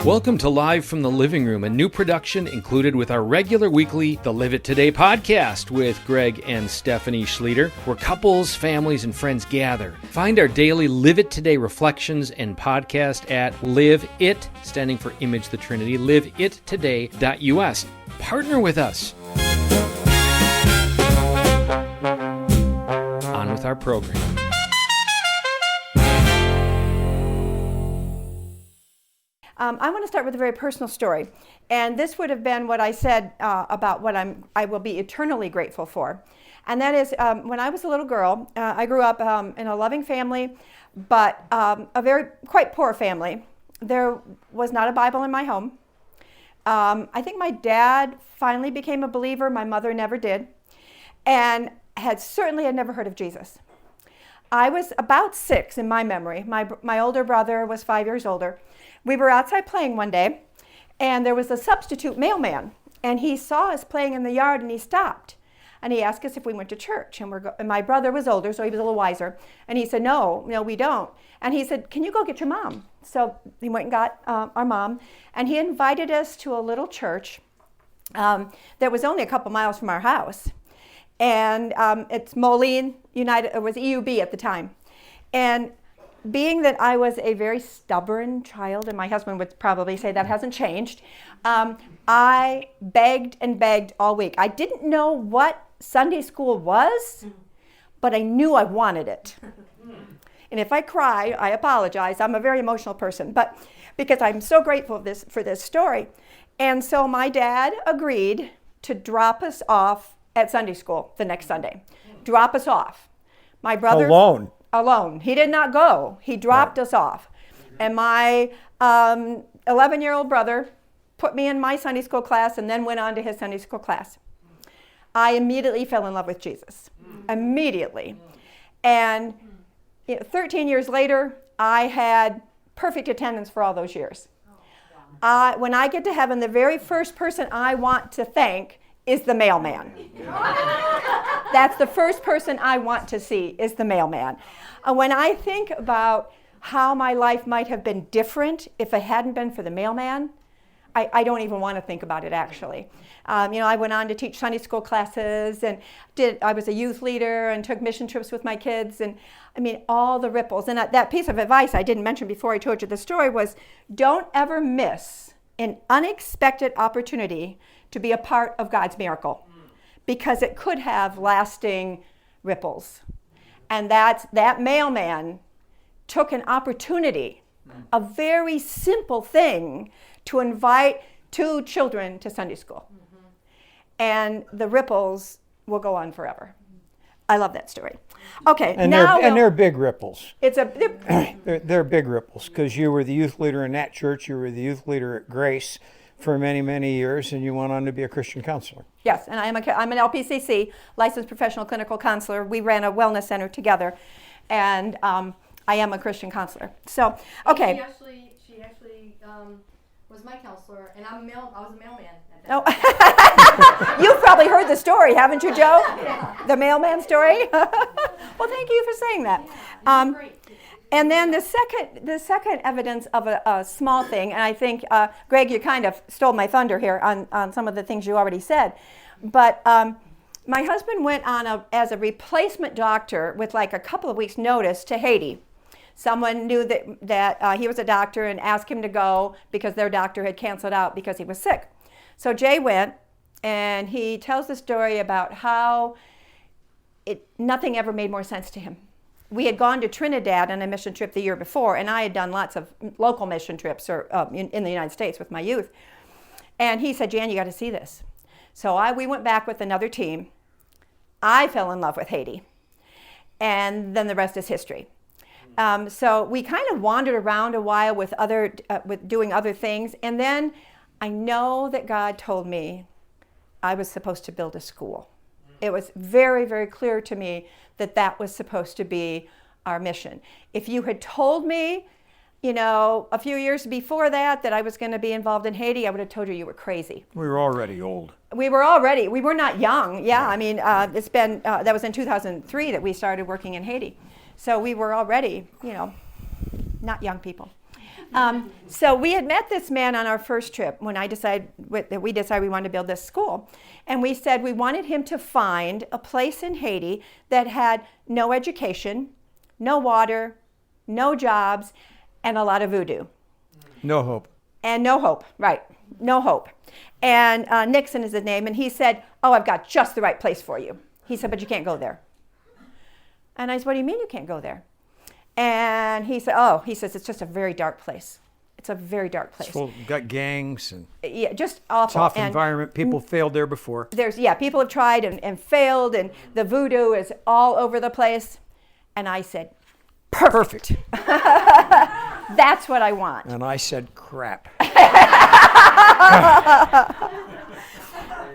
Welcome to Live from the Living Room, a new production included with our regular weekly The Live It Today podcast with Greg and Stephanie Schlueter, where couples, families, and friends gather. Find our daily Live It Today reflections and podcast at Live It, standing for Image the Trinity, liveittoday.us. Partner with us. On with our program. I want to start with a very personal story, and this would have been what I said about what I will be eternally grateful for, and that is when I was a little girl. I grew up in a loving family, but a very quite poor family. There was not a Bible in my home. I think my dad finally became a believer. My mother never did, and had never heard of Jesus. I was about 6 in my memory. My older brother was 5 years older. We were outside playing one day, and there was a substitute mailman, and he saw us playing in the yard, and he stopped, and he asked us if we went to church, and my brother was older, so he was a little wiser, and he said, no, we don't, and he said, can you go get your mom? So he went and got our mom, and he invited us to a little church that was only a couple miles from our house, and it's Moline United. It was EUB at the time, and being that I was a very stubborn child, and my husband would probably say that hasn't changed, I begged and begged all week. I didn't know what Sunday school was, but I knew I wanted it. And if I cry, I apologize. I'm a very emotional person, but because I'm so grateful for this story. And so my dad agreed to drop us off at Sunday school the next Sunday. Drop us off. My brother... Alone. He did not go. He dropped us off. And my 11-year-old brother put me in my Sunday school class and then went on to his Sunday school class. I immediately fell in love with Jesus. Immediately. And 13 years later, I had perfect attendance for all those years. When I get to heaven, the very first person I want to thank is the mailman. That's the first person I want to see is the mailman. When I think about how my life might have been different if it hadn't been for the mailman, I don't even want to think about it actually. I went on to teach Sunday school classes and I was a youth leader and took mission trips with my kids, and all the ripples. And that piece of advice I didn't mention before I told you the story was, don't ever miss an unexpected opportunity to be a part of God's miracle, because it could have lasting ripples. And that mailman took an opportunity, a very simple thing, to invite 2 children to Sunday school. And the ripples will go on forever. I love that story. Okay, and they're big ripples. They're big ripples, because you were the youth leader in that church, you were the youth leader at Grace for many, many years, and you went on to be a Christian counselor. Yes, and I'm an LPCC, licensed professional clinical counselor. We ran a wellness center together, and I am a Christian counselor. So, okay. She actually was my counselor, and I was a mailman at that time. You've probably heard the story, haven't you, Joe? Yeah. The mailman story? Well, thank you for saying that. Great. And then the second evidence of a small thing, and I think, Greg, you kind of stole my thunder here on some of the things you already said, but my husband went on as a replacement doctor with like a couple of weeks' notice to Haiti. Someone knew that he was a doctor and asked him to go because their doctor had canceled out because he was sick. So Jay went, and he tells the story about how nothing ever made more sense to him. We had gone to Trinidad on a mission trip the year before, and I had done lots of local mission trips in the United States with my youth. And he said, Jan, you got to see this. So we went back with another team. I fell in love with Haiti. And then the rest is history. So we kind of wandered around a while with doing other things. And then I know that God told me I was supposed to build a school. It was very, very clear to me that was supposed to be our mission. If you had told me, a few years before that I was going to be involved in Haiti, I would have told you were crazy. We were already old. We were not young. Yeah, it's been, that was in 2003 that we started working in Haiti. So we were already, not young people. So we had met this man on our first trip when we decided we wanted to build this school. And we said we wanted him to find a place in Haiti that had no education, no water, no jobs, and a lot of voodoo. No hope. And no hope, right. No hope. And Nixon is his name. And he said, oh, I've got just the right place for you. He said, but you can't go there. And I said, what do you mean you can't go there? And he said, he says, it's just a very dark place. It's a very dark place. Got gangs and just awful. Tough environment. People failed there before. People have tried and failed, and the voodoo is all over the place. And I said, perfect. That's what I want. And I said, crap.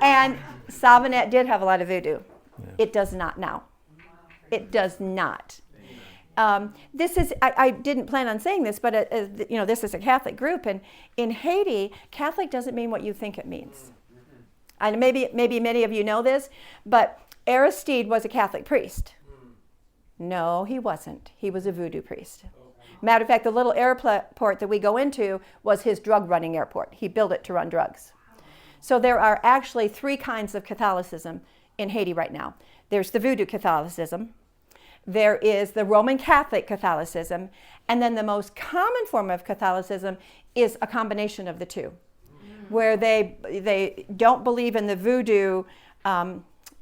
And Savanette did have a lot of voodoo. Yeah. It does not now. It does not. This is, I didn't plan on saying this, but this is a Catholic group, and in Haiti, Catholic doesn't mean what you think it means. And maybe many of you know this, but Aristide was a Catholic priest. No, he wasn't. He was a voodoo priest. Matter of fact, the little airport that we go into was his drug running airport. He built it to run drugs. So there are actually 3 kinds of Catholicism in Haiti right now. There's the voodoo Catholicism, there is the Roman Catholic Catholicism, and then the most common form of Catholicism is a combination of the two, where they don't believe in the voodoo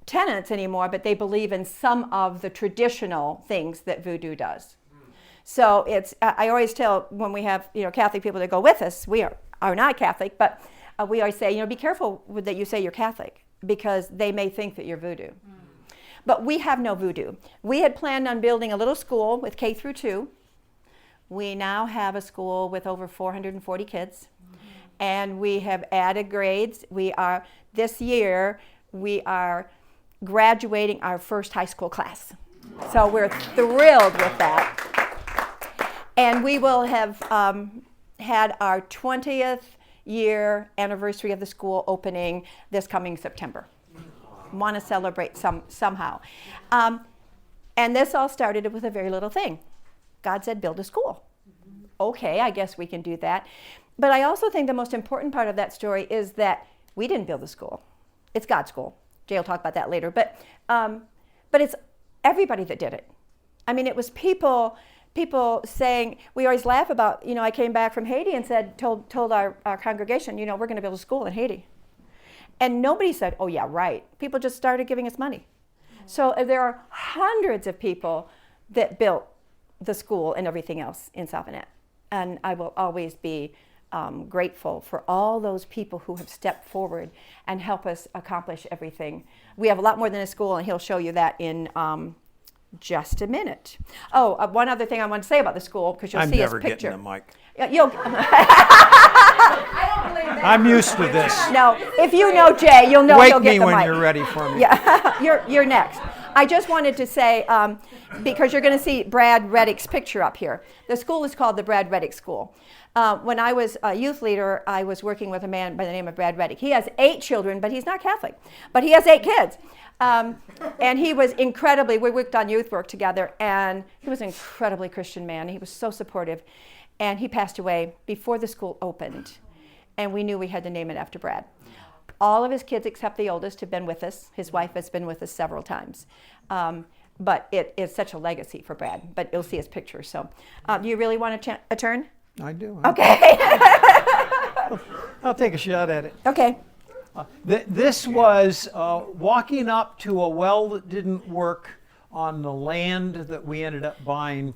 tenets anymore, but they believe in some of the traditional things that voodoo does. So I always tell when we have Catholic people that go with us, we are not Catholic, but we always say, be careful that you say you're Catholic, because they may think that you're voodoo. But we have no voodoo. We had planned on building a little school with K through 2. We now have a school with over 440 kids, and we have added grades. This year, we are graduating our first high school class. So we're thrilled with that. And we will have had our 20th year anniversary of the school opening this coming September. Want to celebrate somehow. And this all started with a very little thing. God said, build a school. Okay, I guess we can do that. But I also think the most important part of that story is that we didn't build the school. It's God's school. Jay will talk about that later. But it's everybody that did it. I mean, it was people saying, we always laugh about, I came back from Haiti and told our congregation, we're going to build a school in Haiti. And nobody said, oh yeah, right. People just started giving us money. So there are hundreds of people that built the school and everything else in Savanette. And I will always be grateful for all those people who have stepped forward and help us accomplish everything. We have a lot more than a school, and he'll show you that in just a minute. One other thing I want to say about the school, because you'll see his picture. I'm never getting the mic. You'll. I don't believe that. I'm used to this. No, if you know Jay, you'll know he'll get the mic. Wake me when you're ready for me. Yeah, you're next. I just wanted to say, because you're going to see Brad Reddick's picture up here. The school is called the Brad Reddick School. When I was a youth leader, I was working with a man by the name of Brad Reddick. He has 8 children, but he's not Catholic. But he has 8 kids. And he was we worked on youth work together, and he was an incredibly Christian man. He was so supportive. And he passed away before the school opened. And we knew we had to name it after Brad. All of his kids, except the oldest, have been with us. His wife has been with us several times. But it is such a legacy for Brad. But you'll see his picture. So do you really want a turn? I do. Okay. I'll take a shot at it. Okay. This was walking up to a well that didn't work on the land that we ended up buying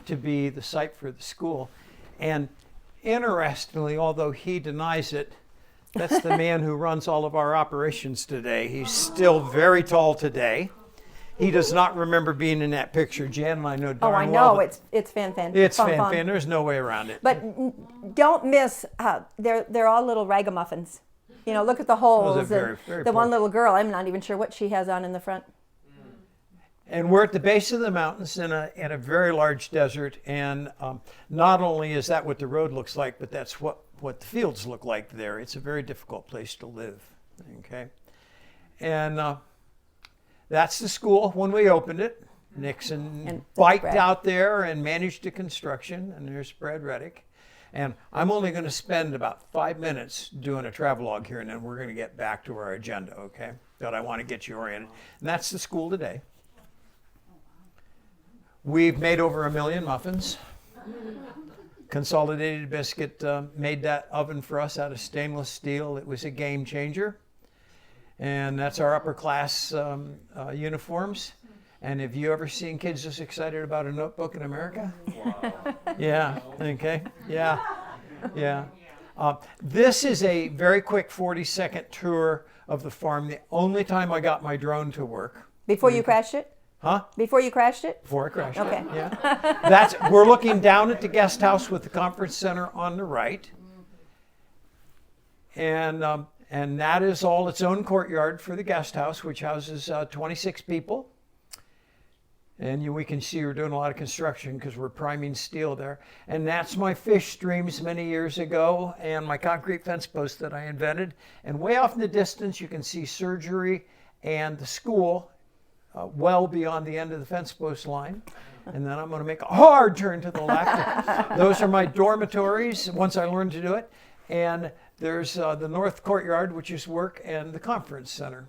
to be the site for the school. And interestingly, although he denies it, that's the man who runs all of our operations today. He's still very tall today. He does not remember being in that picture. Jan and I know darn well. Oh, I know. It's fan. It's fan. There's no way around it. But don't miss, they're all little ragamuffins. Look at the holes. Those are very the one little girl, I'm not even sure what she has on in the front. And we're at the base of the mountains in a very large desert. And not only is that what the road looks like, but that's what the fields look like there. It's a very difficult place to live. Okay. And that's the school when we opened it. Nixon biked out there and managed the construction. And there's Brad Reddick. And I'm only going to spend about 5 minutes doing a travelogue here, and then we're going to get back to our agenda, okay? That I want to get you oriented. And that's the school today. We've made over 1 million muffins. Consolidated Biscuit made that oven for us out of stainless steel. It was a game changer. And that's our upper class uniforms. And have you ever seen kids this excited about a notebook in America? Wow. Yeah, okay, yeah. This is a very quick 40-second tour of the farm. The only time I got my drone to work. Before you crashed it? Huh? Before you crashed it? Before I crashed Okay. it, yeah. We're looking down at the guest house with the conference center on the right. And that is all its own courtyard for the guest house, which houses 26 people. And we can see we're doing a lot of construction because we're priming steel there. And that's my fish streams many years ago and my concrete fence post that I invented. And way off in the distance, you can see surgery and the school well beyond the end of the fence post line. And then I'm going to make a hard turn to the left. Those are my dormitories once I learned to do it. And there's the north courtyard, which is work, and the conference center.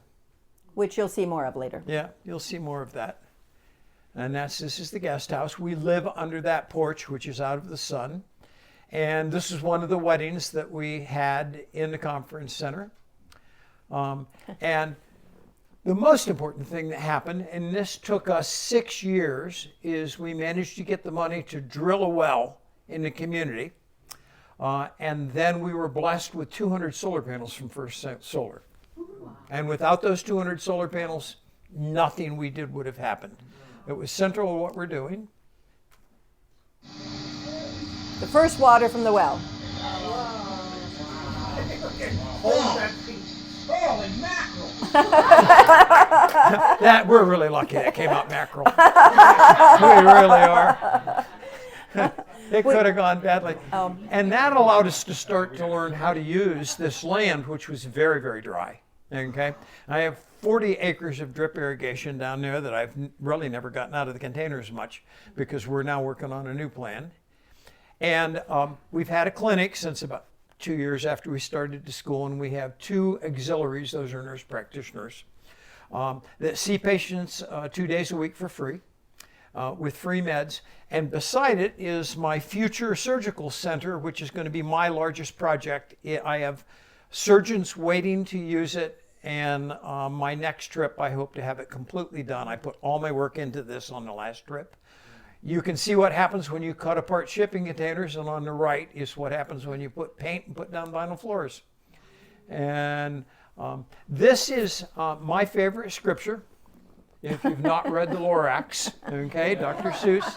Which you'll see more of later. Yeah, you'll see more of that. And this is the guest house. We live under that porch, which is out of the sun. And this is one of the weddings that we had in the conference center. And the most important thing that happened, and this took us 6 years, is we managed to get the money to drill a well in the community. And then we were blessed with 200 solar panels from First Solar. And without those 200 solar panels, nothing we did would have happened. It was central to what we're doing. The first water from the well. Holy mackerel! We're really lucky that came out mackerel. We really are. It could have gone badly. And that allowed us to start to learn how to use this land, which was very, very dry. Okay, I have 40 acres of drip irrigation down there that I've really never gotten out of the containers much because we're now working on a new plan. And we've had a clinic since about 2 years after we started the school, and we have 2 auxiliaries, those are nurse practitioners, that see patients 2 days a week for free with free meds. And beside it is my future surgical center, which is going to be my largest project. I have surgeons waiting to use it. And my next trip, I hope to have it completely done. I put all my work into this on the last trip. You can see what happens when you cut apart shipping containers, and on the right is what happens when you put paint and put down vinyl floors. And this is my favorite scripture, if you've not read the Lorax, okay, Dr. Seuss.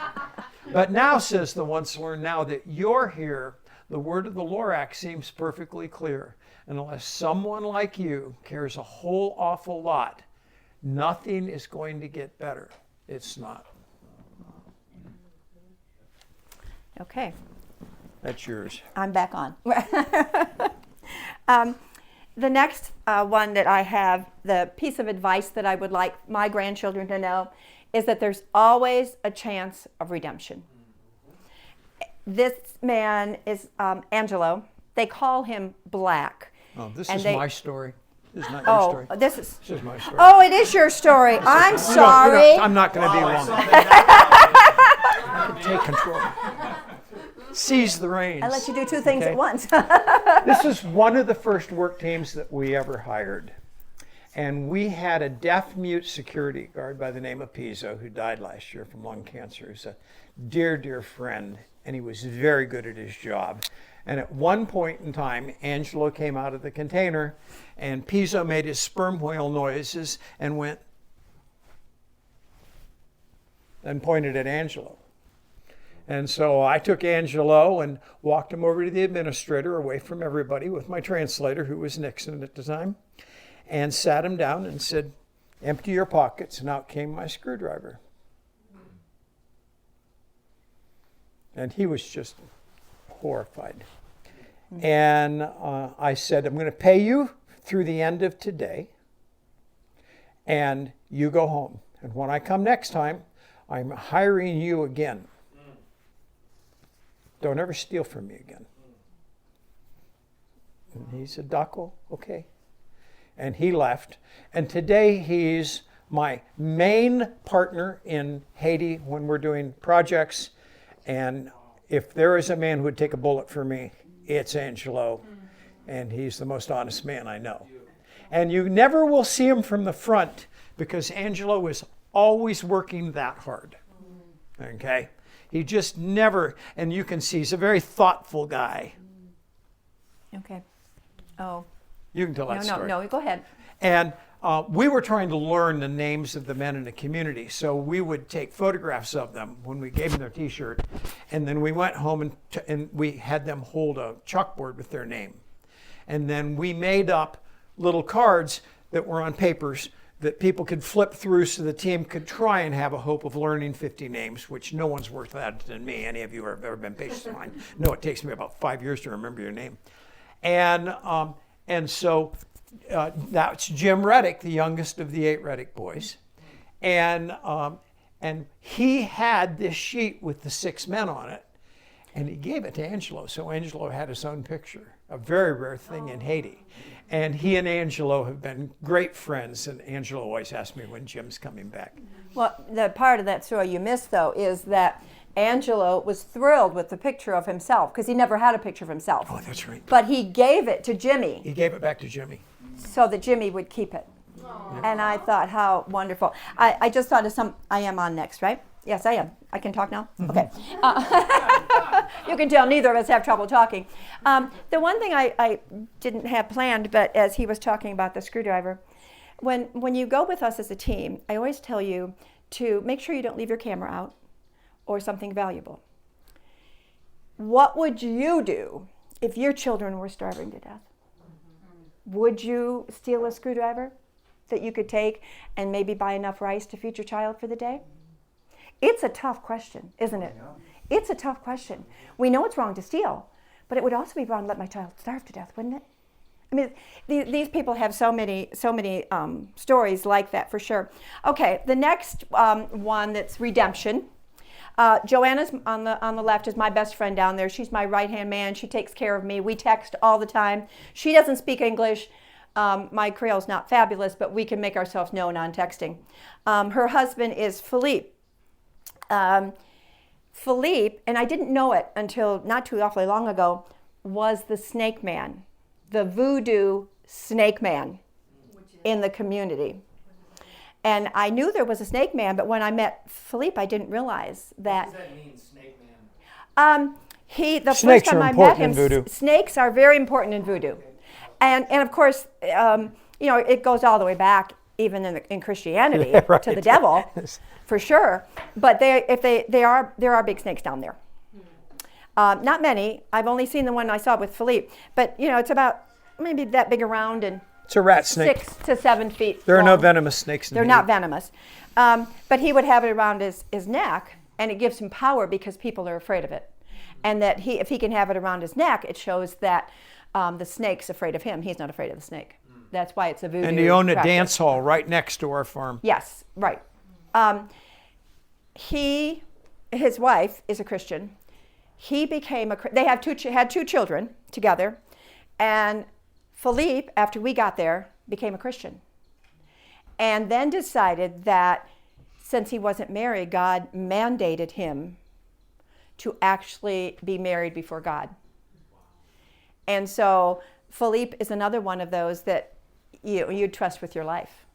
But now, says the once learned, now that you're here, the word of the Lorax seems perfectly clear. And unless someone like you cares a whole awful lot, nothing is going to get better. It's not. Okay. That's yours. I'm back on. The next one that I have, the piece of advice that I would like my grandchildren to know, is that there's always a chance of redemption. This man is Angelo. They call him Black. Oh, this is my story. This is not your Oh, story. this is. This is my story. Oh, it is your story. I'm sorry. I'm not going to be long. Take control. Seize the reins. I let you do 2 things Okay. at once. This is one of the first work teams that we ever hired. And we had a deaf-mute security guard by the name of Pizzo, who died last year from lung cancer. He's a dear, dear friend, and he was very good at his job. And at one point in time, Angelo came out of the container, and Pizzo made his sperm whale noises and went and pointed at Angelo. And so I took Angelo and walked him over to the administrator, away from everybody, with my translator, who was Nixon at the time, and sat him down and said, "Empty your pockets." And out came my screwdriver. And he was just horrified. And I said, "I'm going to pay you through the end of today, and you go home. And when I come next time, I'm hiring you again. Don't ever steal from me again." And he said, Doc, well, okay. And he left. And today he's my main partner in Haiti when we're doing projects. And if there is a man who would take a bullet for me, it's Angelo. And he's the most honest man I know. And you never will see him from the front because Angelo is always working that hard. Okay? He just never, and you can see he's a very thoughtful guy. Okay. Oh. You can tell that story. No, go ahead. And we were trying to learn the names of the men in the community. So we would take photographs of them when we gave them their T-shirt. And then we went home and we had them hold a chalkboard with their name. And then we made up little cards that were on papers that people could flip through so the team could try and have a hope of learning 50 names, which no one's worse that than me. Any of you who have ever been patients of mine know it takes me about 5 years to remember your name. And so that's Jim Reddick, the youngest of the 8 Reddick boys. And he had this sheet with the 6 men on it, and he gave it to Angelo. So Angelo had his own picture, a very rare thing in Haiti. And he and Angelo have been great friends, and Angelo always asks me when Jim's coming back. Well, the part of that story you missed, though, is that Angelo was thrilled with the picture of himself because he never had a picture of himself. Oh, that's right. But he gave it to Jimmy. He gave it back to Jimmy. So that Jimmy would keep it. Aww. And I thought, how wonderful. I just thought of I am on next, right? Yes, I am. I can talk now? Mm-hmm. Okay. You can tell neither of us have trouble talking. The one thing I didn't have planned, but as he was talking about the screwdriver, when you go with us as a team, I always tell you to make sure you don't leave your camera out or something valuable. What would you do if your children were starving to death? Would you steal a screwdriver that you could take and maybe buy enough rice to feed your child for the day? It's a tough question, isn't it? It's a tough question. We know it's wrong to steal, but it would also be wrong to let my child starve to death, wouldn't it? I mean, these people have so many stories like that for sure. Okay, the next one that's redemption. Joanna's on the left is my best friend down there. She's my right-hand man. She takes care of me. We text all the time. She doesn't speak English. My Creole's not fabulous, but we can make ourselves known on texting. Her husband is Philippe. Philippe, and I didn't know it until not too awfully long ago, was the snake man, the voodoo snake man in the community. And I knew there was a snake man, but when I met Philippe, I didn't realize that. What does that mean, snake man? The snakes first time are I important met him, in voodoo. Snakes are very important in voodoo. And of course, it goes all the way back, even in Christianity, right. to the devil, for sure. But there are big snakes down there. Not many. I've only seen the one I saw with Philippe. But it's about maybe that big around and it's a rat snake. 6 to 7 feet There are long. no venomous snakes in They're Haiti. not venomous. But he would have it around his neck, and it gives him power because people are afraid of it. And that if he can have it around his neck, it shows that the snake's afraid of him. He's not afraid of the snake. That's why it's a voodoo And he owned a practice. dance hall right next to our farm. Yes, right. His wife is a Christian. They had two children together, and Philippe, after we got there, became a Christian. And then decided that since he wasn't married, God mandated him to actually be married before God. And so Philippe is another one of those that you'd trust with your life.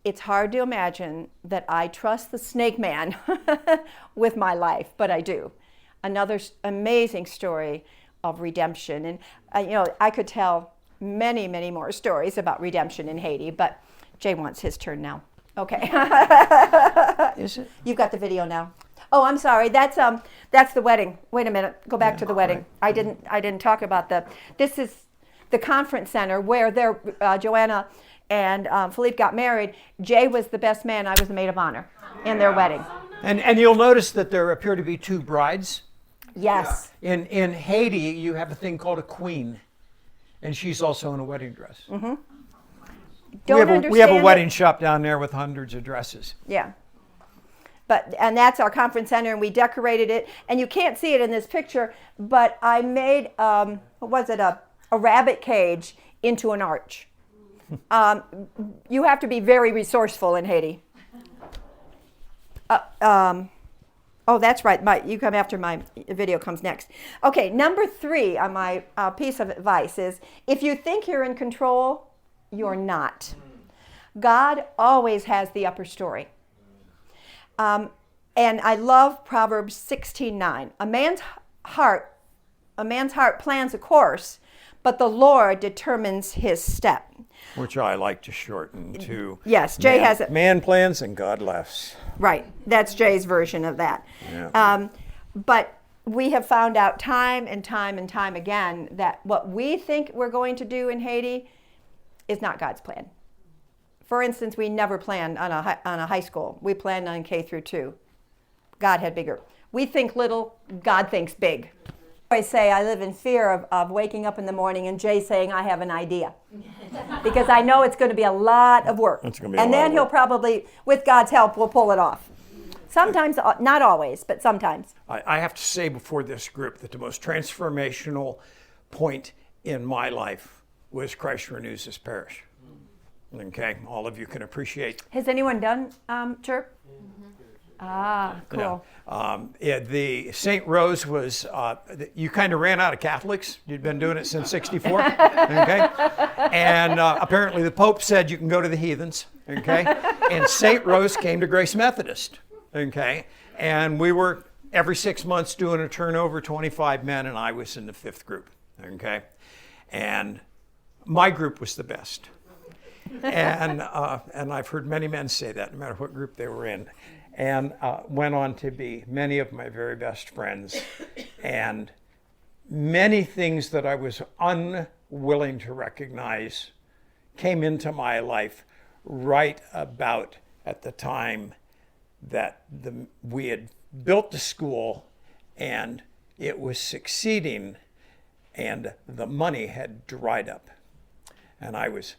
It's hard to imagine that I trust the snake man with my life, but I do. Another amazing story of redemption. And I could tell many, many more stories about redemption in Haiti, but Jay wants his turn now. Okay. Is it? You've got the video now. Oh, I'm sorry. That's the wedding. Wait a minute. Go back to the wedding. Right. I didn't talk about this is the conference center where Joanna and Philippe got married. Jay was the best man. I was the maid of honor in their wedding. And you'll notice that there appear to be 2 brides. Yes. In Haiti, you have a thing called a queen, and she's also in a wedding dress. Mm-hmm. We have a wedding shop down there with hundreds of dresses. Yeah. And that's our conference center, and we decorated it. And you can't see it in this picture, but I made, a a rabbit cage into an arch. You have to be very resourceful in Haiti. Oh, that's right. You come after my video comes next. Okay, number 3 on my piece of advice is, if you think you're in control, you're not. God always has the upper story. And I love Proverbs 16:9. A man's heart plans a course, but the Lord determines his step. Which I like to shorten to. Yes, Jay has it. Man plans and God laughs. Right, that's Jay's version of that. Yeah. But we have found out time and time and time again that what we think we're going to do in Haiti is not God's plan. For instance, we never planned on a high school. We planned on K through 2. God had bigger. We think little, God thinks big. I say I live in fear of waking up in the morning and Jay saying I have an idea. Because I know it's going to be a lot of work. It's going to be and then he'll probably, with God's help, we'll pull it off. Sometimes, not always, but sometimes. I have to say before this group that the most transformational point in my life was Christ Renews His Parish. Okay, all of you can appreciate. Has anyone done Chirp? Ah, cool. The St. Rose was, you kind of ran out of Catholics. You'd been doing it since 64, okay? And apparently the Pope said you can go to the heathens, okay? And St. Rose came to Grace Methodist, okay? And we were every 6 months doing a turnover, 25 men, and I was in the 5th group, okay? And my group was the best. And I've heard many men say that, no matter what group they were in. And went on to be many of my very best friends. And many things that I was unwilling to recognize came into my life right about at the time that we had built the school and it was succeeding and the money had dried up. And I was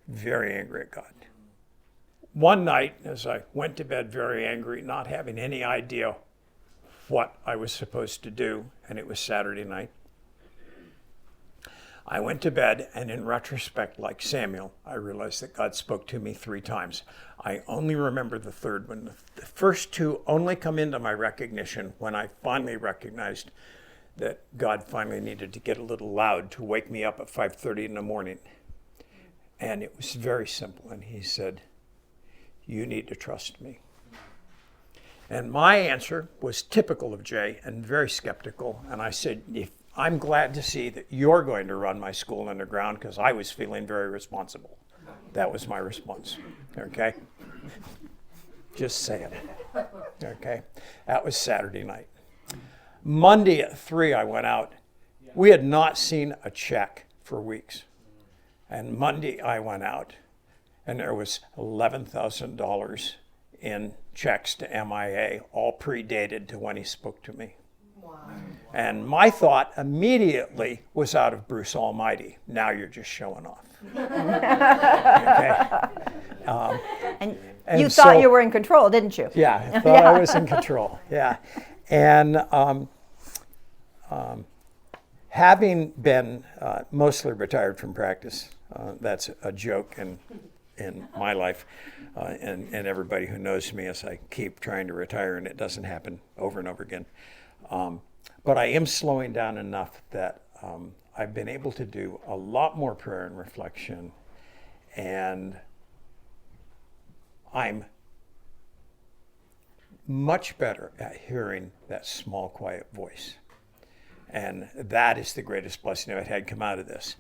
very angry at God. One night, as I went to bed very angry, not having any idea what I was supposed to do, and it was Saturday night, I went to bed, and in retrospect, like Samuel, I realized that God spoke to me 3 times. I only remember the third one. The first 2 only come into my recognition when I finally recognized that God finally needed to get a little loud to wake me up at 5:30 in the morning. And it was very simple, and he said, "You need to trust me." And my answer was typical of Jay and very skeptical. And I said, I'm glad to see that you're going to run my school underground because I was feeling very responsible. That was my response. Okay? Just saying. Okay? That was Saturday night. Monday at 3, I went out. We had not seen a check for weeks. And Monday I went out. And there was $11,000 in checks to MIA, all predated to when he spoke to me. Wow. And my thought immediately was out of Bruce Almighty. Now you're just showing off. Okay. And you thought you were in control, didn't you? Yeah, I thought I was in control. Yeah. And having been mostly retired from practice, that's a joke in my life, and everybody who knows me as I keep trying to retire and it doesn't happen over and over again. But I am slowing down enough that I've been able to do a lot more prayer and reflection, and I'm much better at hearing that small, quiet voice. And that is the greatest blessing I've had come out of this.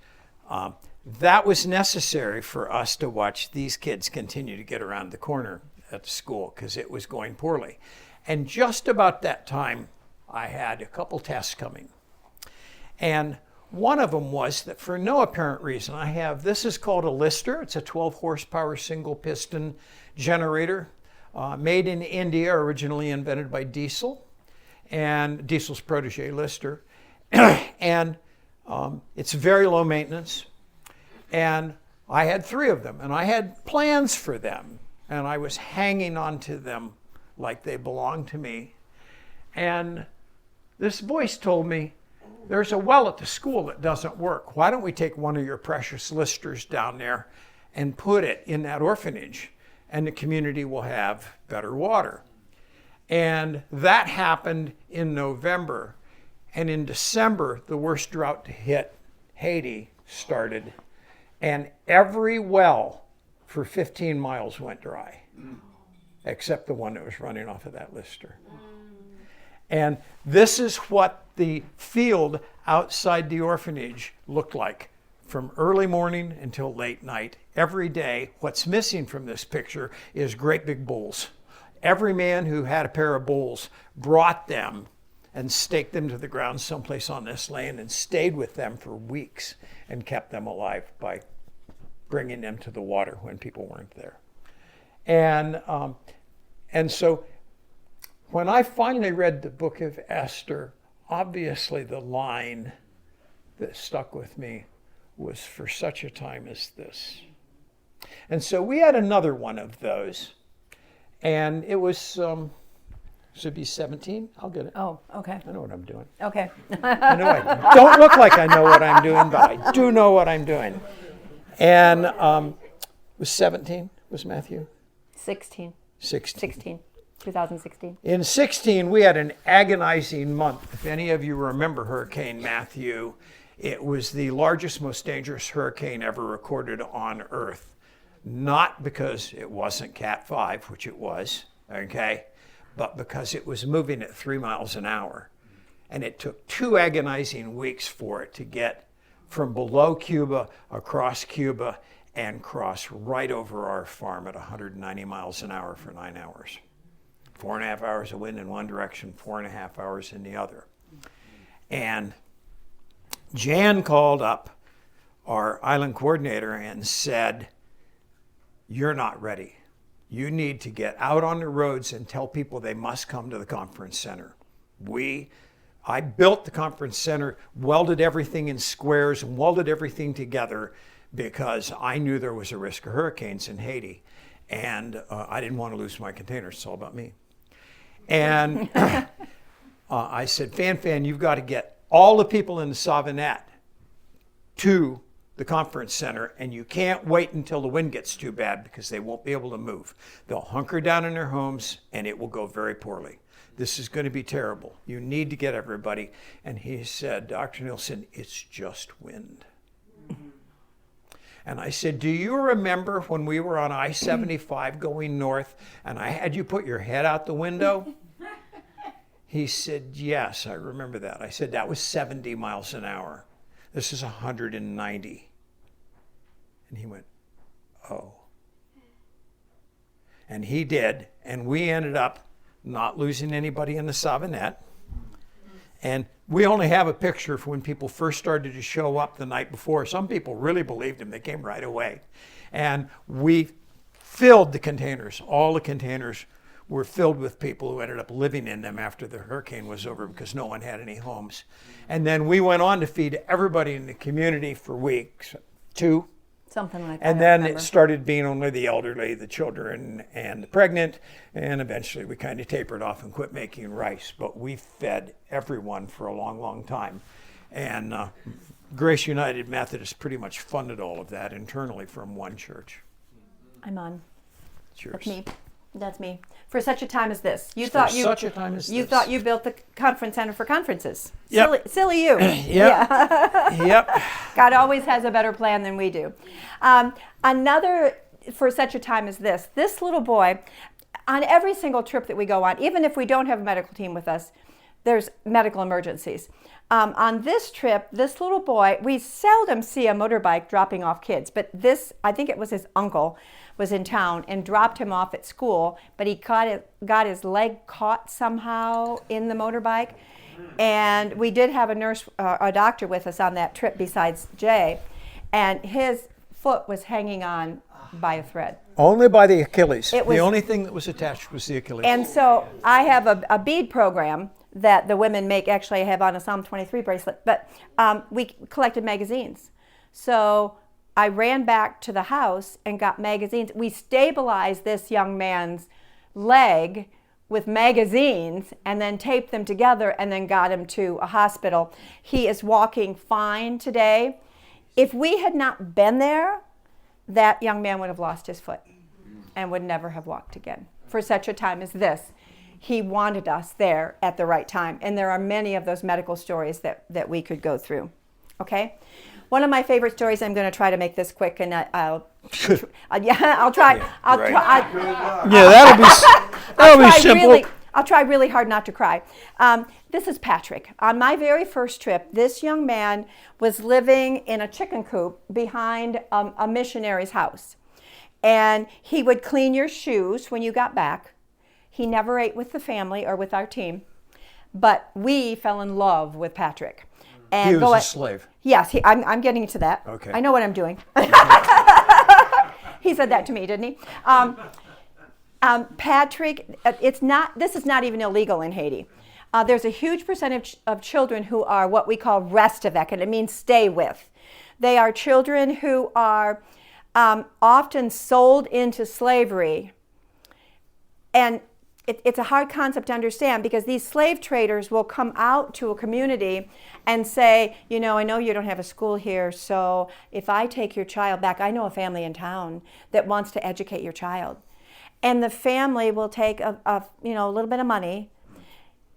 That was necessary for us to watch these kids continue to get around the corner at the school because it was going poorly. And just about that time, I had a couple tests coming. And one of them was that for no apparent reason, this is called a Lister. It's a 12 horsepower single piston generator made in India, originally invented by Diesel and Diesel's protege Lister. And it's very low maintenance. And I had 3 of them, and I had plans for them, and I was hanging on to them like they belonged to me. And this voice told me, there's a well at the school that doesn't work. Why don't we take one of your precious listers down there and put it in that orphanage, and the community will have better water. And that happened in November. And in December, the worst drought to hit Haiti started. And every well for 15 miles went dry, except the one that was running off of that lister. And this is what the field outside the orphanage looked like from early morning until late night. Every day, what's missing from this picture is great big bowls. Every man who had a pair of bowls brought them and staked them to the ground someplace on this land and stayed with them for weeks and kept them alive by bringing them to the water when people weren't there. And so when I finally read the book of Esther, obviously the line that stuck with me was for such a time as this. And so we had another one of those. And it was, should be 17. I'll get it. Oh, okay. I know what I'm doing. Okay. I know I don't look like I know what I'm doing, but I do know what I'm doing. And was 17, was Matthew? 16. 2016. In 16, we had an agonizing month. If any of you remember Hurricane Matthew, it was the largest, most dangerous hurricane ever recorded on Earth. Not because it wasn't Cat 5, which it was, okay, but because it was moving at 3 miles an hour. And it took 2 agonizing weeks for it to get from below Cuba, across Cuba, and cross right over our farm at 190 miles an hour for 9 hours. 4.5 hours of wind in one direction, 4.5 hours in the other. And Jan called up our island coordinator and said, "You're not ready. You need to get out on the roads and tell people they must come to the conference center." I built the conference center, welded everything in squares and welded everything together because I knew there was a risk of hurricanes in Haiti. And I didn't want to lose my containers. It's all about me. And I said, Fan, you've got to get all the people in the Savanette to the conference center, and you can't wait until the wind gets too bad because they won't be able to move. They'll hunker down in their homes, and it will go very poorly. This is going to be terrible. You need to get everybody. And he said, Dr. Nielsen, it's just wind. And I said, do you remember when we were on I-75 going north and I had you put your head out the window? He said, yes, I remember that. I said, that was 70 miles an hour. This is 190. And he went, oh. And he did. And we ended up not losing anybody in the Savanette. And we only have a picture for when people first started to show up the night before. Some people really believed him. They came right away. And we filled the containers. All the containers were filled with people who ended up living in them after the hurricane was over because no one had any homes. And then we went on to feed everybody in the community for weeks, 2. Something like that. And then it started being only the elderly, the children, and the pregnant. And eventually we kind of tapered off and quit making rice. But we fed everyone for a long, long time. And Grace United Methodist pretty much funded all of that internally from one church. I'm on. It's yours. That's me. That's me. For such a time as this. You thought you built the conference center for conferences. Yep. Silly you. Yep. God always has a better plan than we do. Another, for such a time as this little boy, on every single trip that we go on, even if we don't have a medical team with us, there's medical emergencies. On this trip, this little boy, we seldom see a motorbike dropping off kids, but this, I think it was his uncle, was in town and dropped him off at school, but he got his leg caught somehow in the motorbike. And we did have a doctor with us on that trip besides Jay, and his foot was hanging on by a thread. Only by the Achilles. The only thing that was attached was the Achilles. And so I have a bead program that the women make. Actually, I have on a Psalm 23 bracelet, but we collected magazines. So I ran back to the house and got magazines. We stabilized this young man's leg with magazines and then taped them together and then got him to a hospital. He is walking fine today. If we had not been there, that young man would have lost his foot and would never have walked again for such a time as this. He wanted us there at the right time. And there are many of those medical stories that we could go through. Okay? One of my favorite stories, I'm going to try to make this quick, and I'll try. That'll be simple. I'll try really hard not to cry. This is Patrick. On my very first trip, this young man was living in a chicken coop behind a missionary's house. And he would clean your shoes when you got back. He never ate with the family or with our team. But we fell in love with Patrick. And he was a slave. Yes, I'm getting to that. Okay. I know what I'm doing. He said that to me, didn't he? Patrick, this is not even illegal in Haiti. There's a huge percentage of children who are what we call restivec, and it means stay with. They are children who are often sold into slavery. And it's a hard concept to understand because these slave traders will come out to a community and say, I know you don't have a school here, so if I take your child back, I know a family in town that wants to educate your child. And the family will take a little bit of money,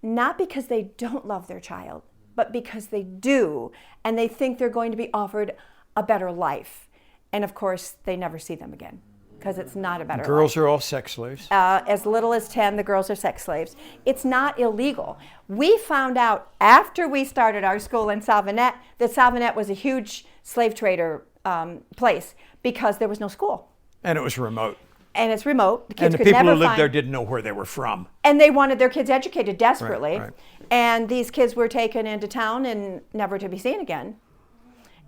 not because they don't love their child, but because they do, and they think they're going to be offered a better life. And of course, they never see them again. Because it's not a better Girls life. are all sex slaves. As little as 10, the girls are sex slaves. It's not illegal. We found out after we started our school in Salvanet that Salvanet was a huge slave trader place because there was no school. And it was remote. And it's remote. The kids And the could people never who lived find, there didn't know where they were from. and they wanted their kids educated desperately. Right. And these kids were taken into town and never to be seen again.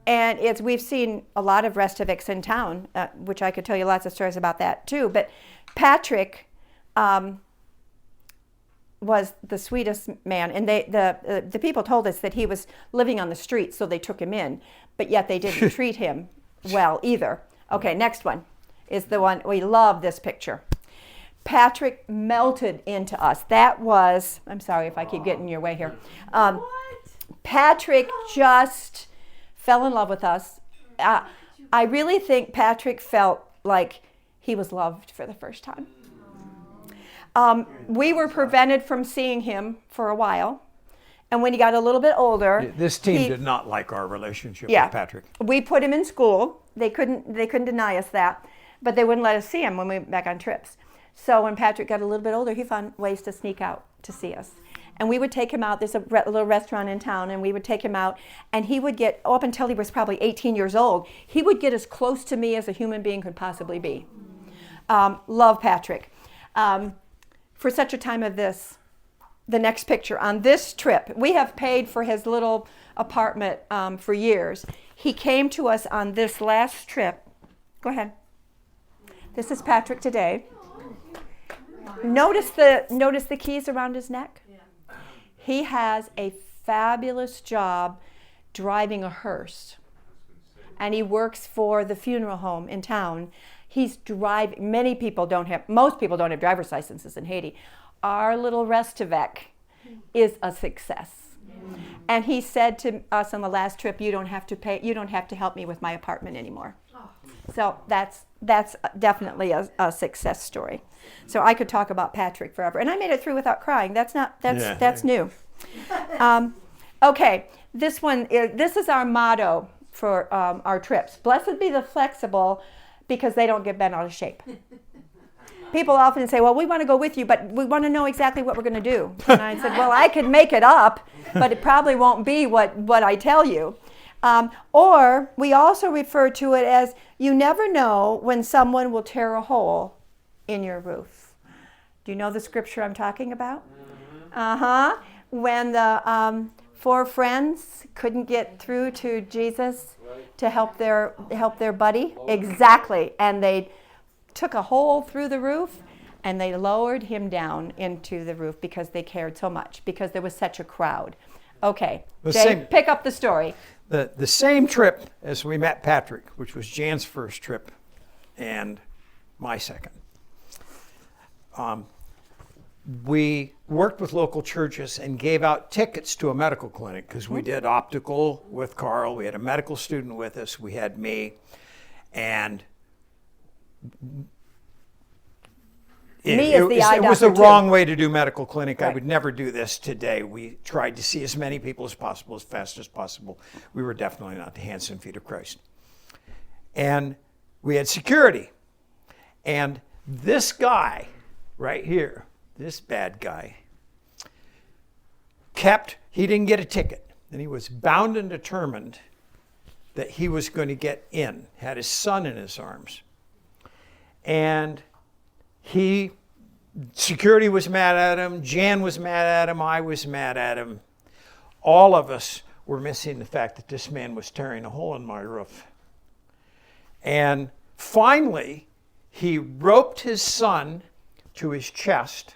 And we've seen a lot of Restivics in town, which I could tell you lots of stories about that too. But Patrick was the sweetest man, and the people told us that he was living on the street, so they took him in, but yet they didn't treat him well either. Okay, next one is the one, we love this picture. Patrick melted into us. I'm sorry if I keep getting in your way here. Patrick just fell in love with us. I really think Patrick felt like he was loved for the first time. We were prevented from seeing him for a while. And when he got a little bit older... This team did not like our relationship with Patrick. We put him in school. They couldn't deny us that. But they wouldn't let us see him when we went back on trips. So when Patrick got a little bit older, he found ways to sneak out to see us. And we would take him out. There's a little restaurant in town, and we would take him out. And he would get, up until he was probably 18 years old, he would get as close to me as a human being could possibly be. Love Patrick. For such a time as this, the next picture, on this trip, we have paid for his little apartment for years. He came to us on this last trip. Go ahead. This is Patrick today. Notice the keys around his neck? He has a fabulous job driving a hearse, and he works for the funeral home in town. Most people don't have driver's licenses in Haiti. Our little Restivec is a success. And he said to us on the last trip, you don't have to help me with my apartment anymore. So that's definitely a success story. So I could talk about Patrick forever, and I made it through without crying. That's new. Okay, this is our motto for our trips. Blessed be the flexible, because they don't get bent out of shape. People often say, well, we want to go with you, but we want to know exactly what we're going to do. And I said, well, I could make it up, but it probably won't be what I tell you. Or we also refer to it as, you never know when someone will tear a hole in your roof. Do you know the scripture I'm talking about? When the 4 friends couldn't get through to Jesus to help their buddy. Exactly. And they took a hole through the roof, and they lowered him down into the roof because they cared so much, because there was such a crowd. Okay, Dave, pick up the story. The same trip as we met Patrick, which was Jan's first trip and my second. we worked with local churches and gave out tickets to a medical clinic because we did optical with Carl. We had a medical student with us. We had me. And it was the wrong way to do medical clinic. Right. I would never do this today. We tried to see as many people as possible, as fast as possible. We were definitely not the hands and feet of Christ. And we had security. And this guy right here, this bad guy, he didn't get a ticket. And he was bound and determined that he was going to get in, had his son in his arms. And security was mad at him, Jan was mad at him, I was mad at him. All of us were missing the fact that this man was tearing a hole in my roof. And finally, he roped his son to his chest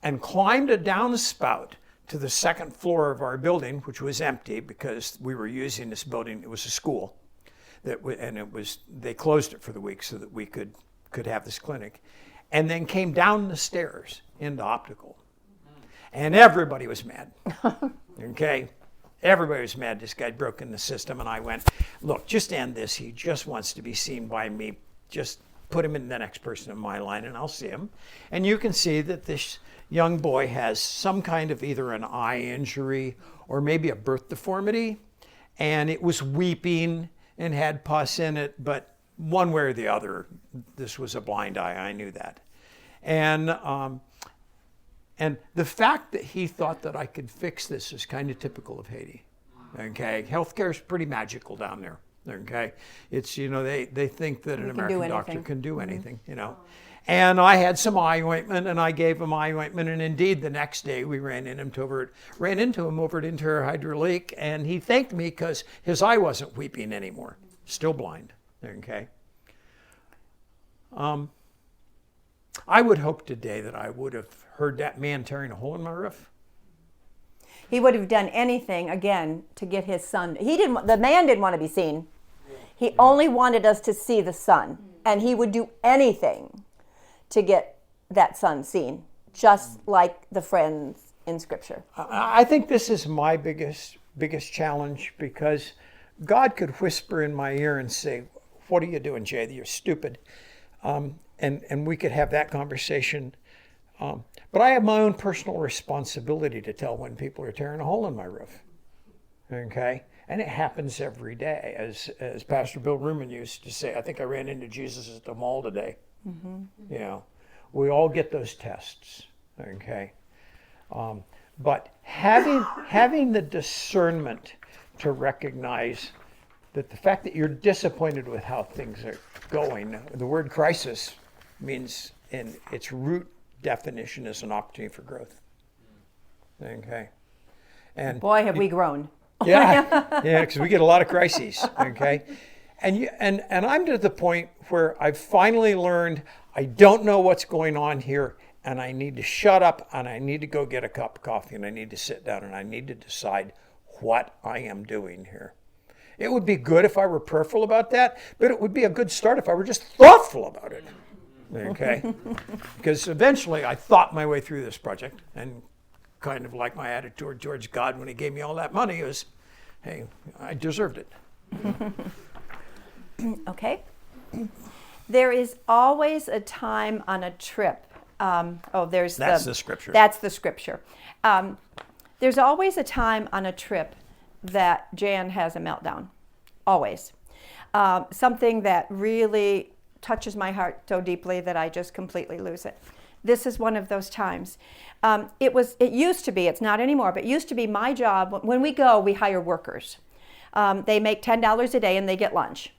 and climbed a downspout to the second floor of our building, which was empty because we were using this building. It was a school, they closed it for the week so that we could have this clinic, and then came down the stairs into optical. And everybody was mad. Okay? Everybody was mad. This guy broke in the system, and I went, look, just end this. He just wants to be seen by me. Just put him in the next person in my line, and I'll see him. And you can see that this young boy has some kind of either an eye injury or maybe a birth deformity, and it was weeping and had pus in it, but one way or the other, this was a blind eye. I knew that. And the fact that he thought that I could fix this is kind of typical of Haiti. Okay, healthcare is pretty magical down there. Okay, it's, they think that an American doctor can do anything, And I had some eye ointment, and I gave him eye ointment, and indeed the next day we ran into him over at Interhydro Lake, and he thanked me because his eye wasn't weeping anymore. Still blind. Okay. I would hope today that I would have heard that man tearing a hole in my roof. He would have done anything again to get his son. The man didn't want to be seen. He only wanted us to see the son, and he would do anything to get that son seen, just like the friends in Scripture. I think this is my biggest challenge, because God could whisper in my ear and say, "What are you doing, Jay? You're stupid." And we could have that conversation. But I have my own personal responsibility to tell when people are tearing a hole in my roof. Okay? And it happens every day. As Pastor Bill Ruman used to say, I think I ran into Jesus at the mall today. Mm-hmm. We all get those tests. Okay? But having the discernment to recognize that the fact that you're disappointed with how things are going, the word crisis means in its root definition is an opportunity for growth. Okay. And boy, have we grown. Yeah, because we get a lot of crises. Okay. And I'm to the point where I've finally learned I don't know what's going on here, and I need to shut up, and I need to go get a cup of coffee, and I need to sit down, and I need to decide what I am doing here. It would be good if I were prayerful about that, but it would be a good start if I were just thoughtful about it. Okay? Because eventually I thought my way through this project, and kind of like my attitude towards God when he gave me all that money was, hey, I deserved it. Okay. There is always a time on a trip. That's the scripture. That's the scripture. There's always a time on a trip that Jan has a meltdown. Always. Something that really touches my heart so deeply that I just completely lose it. This is one of those times. It used to be, it's not anymore, but it used to be my job. When we go, we hire workers. They make $10 a day and they get lunch.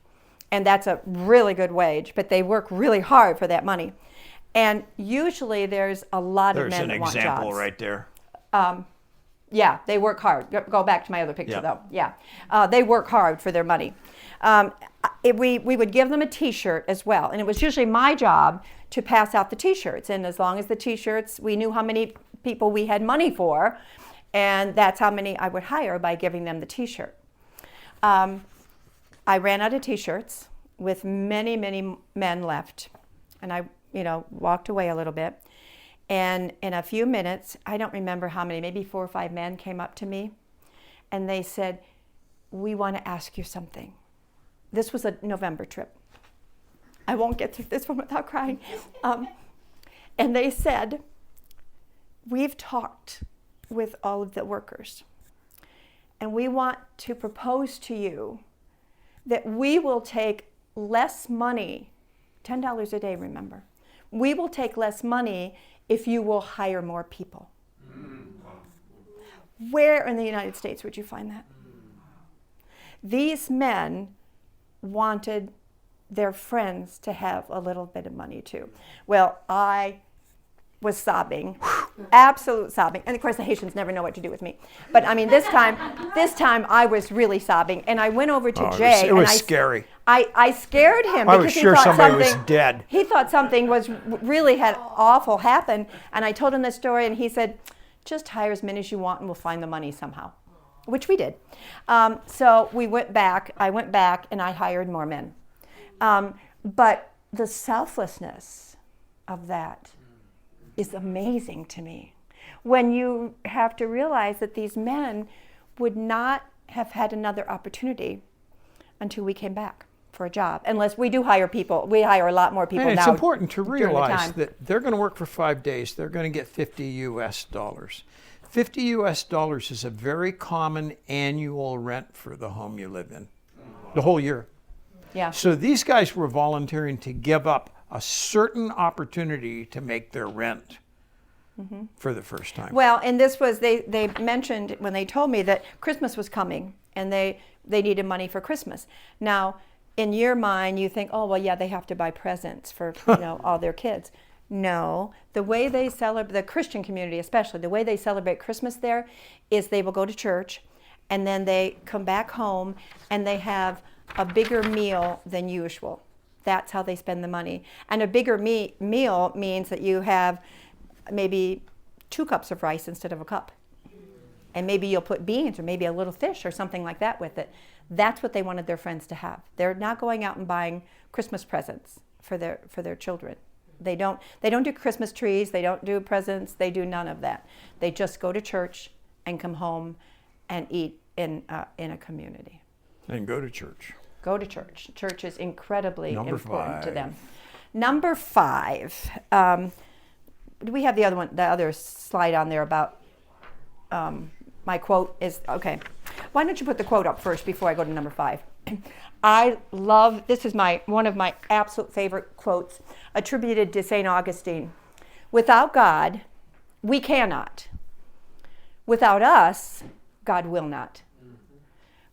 And that's a really good wage, but they work really hard for that money. And usually there's a lot of men that want jobs. There's an example right there. Yeah, they work hard. Go back to my other picture, though. Yeah, they work hard for their money. We would give them a T-shirt as well, and it was usually my job to pass out the T-shirts. And as long as the T-shirts, we knew how many people we had money for, and that's how many I would hire by giving them the T-shirt. I ran out of T-shirts with many, many men left, and I walked away a little bit. And in a few minutes, I don't remember how many, maybe 4 or 5 men came up to me, and they said, we want to ask you something. This was a November trip. I won't get through this one without crying. And they said, we've talked with all of the workers, and we want to propose to you that we will take less money, $10 a day, remember. We will take less money if you will hire more people. Where in the United States would you find that? These men wanted their friends to have a little bit of money too. Well, I was sobbing, absolute sobbing. And of course the Haitians never know what to do with me. But I mean, this time I was really sobbing. And I went over to Jay. It was scary. I scared him I because was he sure thought somebody was something dead. He thought something was really had awful happen. And I told him the story, and he said, just hire as many as you want and we'll find the money somehow, which we did. So we went back, I went back and I hired more men. But the selflessness of that is amazing to me. When you have to realize that these men would not have had another opportunity until we came back for a job. Unless we do hire people. We hire a lot more people now. And it's important to during the realize time. that they're going to work for 5 days. They're going to get $50 US. $50 US is a very common annual rent for the home you live in, the whole year. Yeah. So these guys were volunteering to give up a certain opportunity to make their rent for the first time. Well, and this was, they mentioned when they told me that Christmas was coming and they needed money for Christmas. Now, in your mind, you think, oh, well, yeah, they have to buy presents for all their kids. No, the way they celebrate, the Christian community especially, the way they celebrate Christmas there is they will go to church and then they come back home and they have a bigger meal than usual. That's how they spend the money. And a bigger meal means that you have maybe 2 cups of rice instead of a cup. And maybe you'll put beans or maybe a little fish or something like that with it. That's what they wanted their friends to have. They're not going out and buying Christmas presents for their children. They don't do Christmas trees, they don't do presents, they do none of that. They just go to church and come home and eat in a community. And go to church. Go to church. Church is incredibly Number important 5. to them. Number 5. Do we have the other slide on there about my quote is, okay. Why don't you put the quote up first before I go to number 5? I love, this is one of my absolute favorite quotes attributed to St. Augustine. Without God, we cannot. Without us, God will not.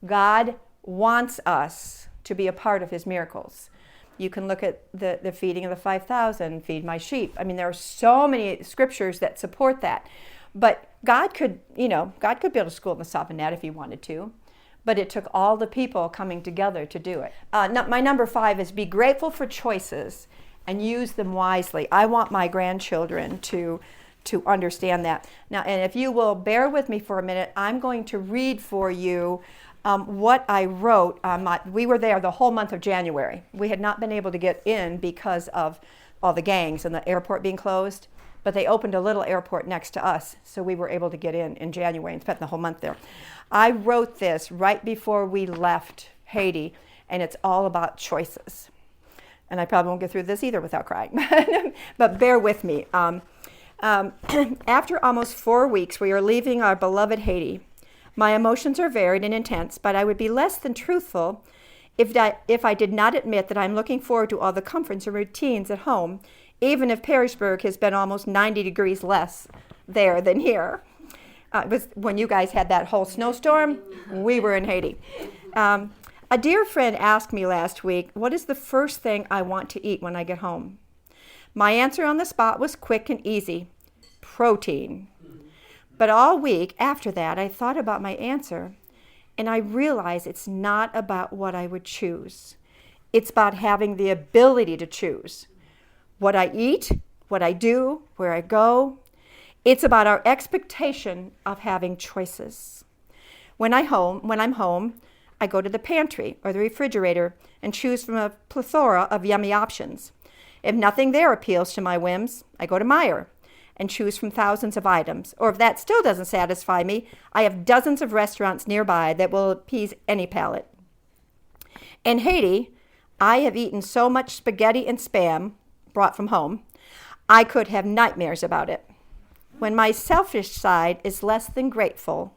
God wants us to be a part of his miracles. You can look at the feeding of the 5,000, feed my sheep. I mean, there are so many scriptures that support that. But God could build a school in the Savanette if he wanted to. But it took all the people coming together to do it. My number 5 is be grateful for choices and use them wisely. I want my grandchildren to understand that. Now, and if you will bear with me for a minute, I'm going to read for you what I wrote. We were there the whole month of January. We had not been able to get in because of all the gangs and the airport being closed. But they opened a little airport next to us, so we were able to get in January and spent the whole month there. I wrote this right before we left Haiti, and it's all about choices. And I probably won't get through this either without crying, but bear with me. After almost 4 weeks, we are leaving our beloved Haiti. My emotions are varied and intense, but I would be less than truthful if I did not admit that I'm looking forward to all the comforts and routines at home, even if Perrysburg has been almost 90 degrees less there than here. It was when you guys had that whole snowstorm, we were in Haiti. A dear friend asked me last week, what is the first thing I want to eat when I get home? My answer on the spot was quick and easy, protein. But all week after that, I thought about my answer, and I realized it's not about what I would choose. It's about having the ability to choose. What I eat, what I do, where I go. It's about our expectation of having choices. When I'm home, I go to the pantry or the refrigerator and choose from a plethora of yummy options. If nothing there appeals to my whims, I go to Meijer and choose from thousands of items. Or if that still doesn't satisfy me, I have dozens of restaurants nearby that will appease any palate. In Haiti, I have eaten so much spaghetti and Spam brought from home, I could have nightmares about it. When my selfish side is less than grateful,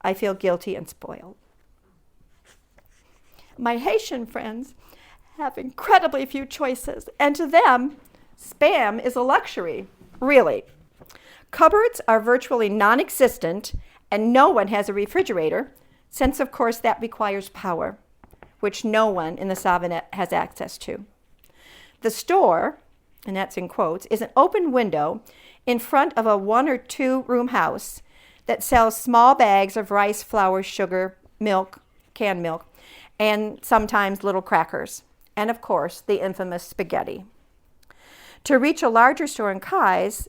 I feel guilty and spoiled. My Haitian friends have incredibly few choices, and to them, Spam is a luxury, really. Cupboards are virtually non-existent, and no one has a refrigerator, since of course that requires power, which no one in the Savonette has access to. The store, and that's in quotes, is an open window in front of a 1 or 2 room house that sells small bags of rice, flour, sugar, milk, canned milk, and sometimes little crackers, and of course the infamous spaghetti. To reach a larger store in Kais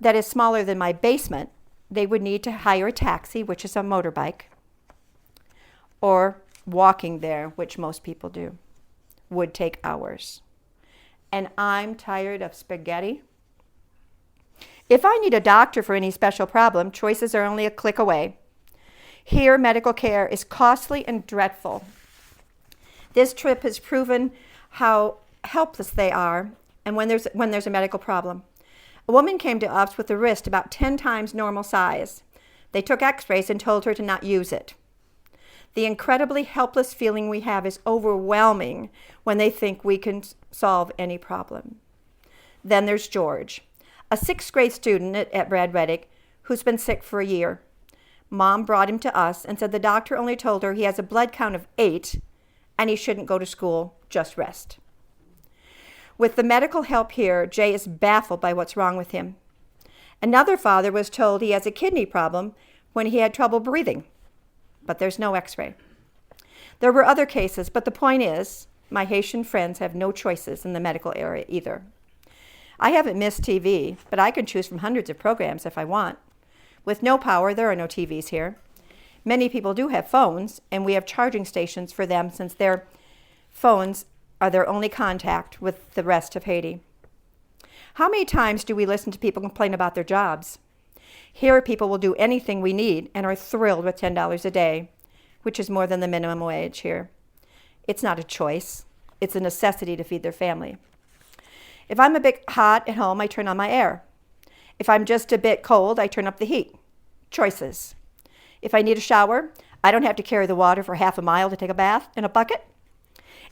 that is smaller than my basement, they would need to hire a taxi, which is a motorbike, or walking there, which most people do, would take hours. And I'm tired of spaghetti. If I need a doctor for any special problem, choices are only a click away. Here, medical care is costly and dreadful. This trip has proven how helpless they are and when there's a medical problem. A woman came to us with a wrist about 10 times normal size. They took x-rays and told her to not use it. The incredibly helpless feeling we have is overwhelming when they think we can solve any problem. Then there's George, a 6th grade student at Brad Reddick who's been sick for a year. Mom brought him to us and said the doctor only told her he has a blood count of 8 and he shouldn't go to school, just rest. With the medical help here, Jay is baffled by what's wrong with him. Another father was told he has a kidney problem when he had trouble breathing, but there's no x-ray. There were other cases, but the point is, my Haitian friends have no choices in the medical area either. I haven't missed TV, but I can choose from hundreds of programs if I want. With no power, there are no TVs here. Many people do have phones, and we have charging stations for them since their phones are their only contact with the rest of Haiti. How many times do we listen to people complain about their jobs? Here, people will do anything we need and are thrilled with $10 a day, which is more than the minimum wage here. It's not a choice. It's a necessity to feed their family. If I'm a bit hot at home, I turn on my air. If I'm just a bit cold, I turn up the heat. Choices. If I need a shower, I don't have to carry the water for half a mile to take a bath in a bucket.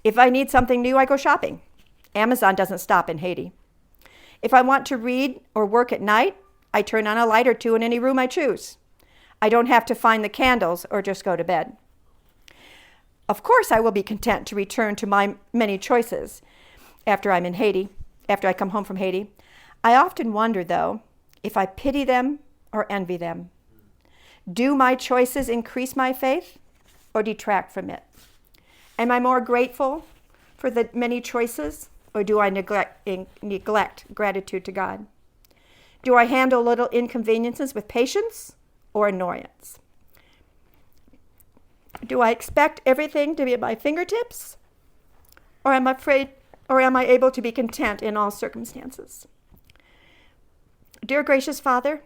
If I need something new, I go shopping. Amazon doesn't stop in Haiti. If I want to read or work at night, I turn on a light or two in any room I choose. I don't have to find the candles or just go to bed. Of course, I will be content to return to my many choices after I'm in Haiti, after I come home from Haiti. I often wonder, though, if I pity them or envy them. Do my choices increase my faith or detract from it? Am I more grateful for the many choices, or do I neglect gratitude to God? Do I handle little inconveniences with patience or annoyance? Do I expect everything to be at my fingertips, or am I able to be content in all circumstances? Dear gracious Father,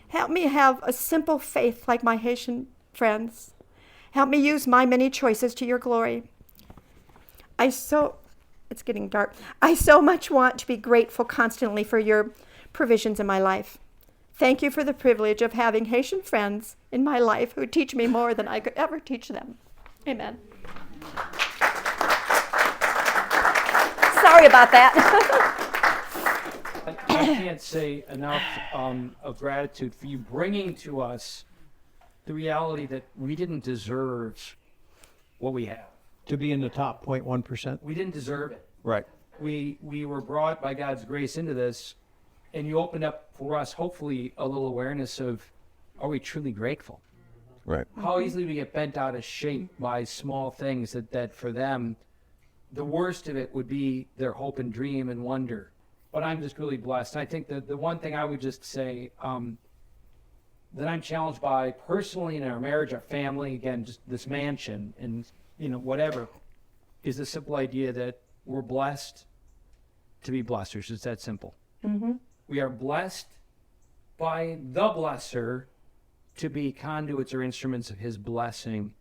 help me have a simple faith like my Haitian friends. Help me use my many choices to your glory. It's getting dark. I so much want to be grateful constantly for your provisions in my life. Thank you for the privilege of having Haitian friends in my life who teach me more than I could ever teach them. Amen. Sorry about that. I can't say enough of gratitude for you bringing to us the reality that we didn't deserve what we have. To be in the top 0.1%. We didn't deserve it. Right. We were brought by God's grace into this, and you opened up for us, hopefully, a little awareness of, are we truly grateful? Right. How easily we get bent out of shape by small things that for them, the worst of it would be their hope and dream and wonder. But I'm just really blessed. I think that the one thing I would just say that I'm challenged by personally in our marriage, our family, again, just this mansion and, whatever, is the simple idea that we're blessed to be blessers. It's that simple. Mm-hmm. We are blessed by the blesser to be conduits or instruments of his blessing.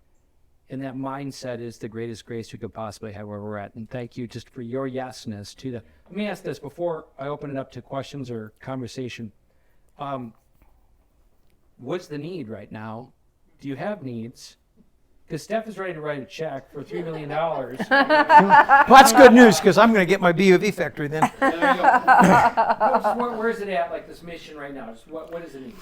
And that mindset is the greatest grace we could possibly have where we're at. And thank you just for your yesness to the. Let me ask this before I open it up to questions or conversation. What's the need right now? Do you have needs? Because Steph is ready to write a check for $3 million. Well, that's good news, because I'm going to get my BUV factory then. There you go. Where's it at, like this mission right now? Just what is the need?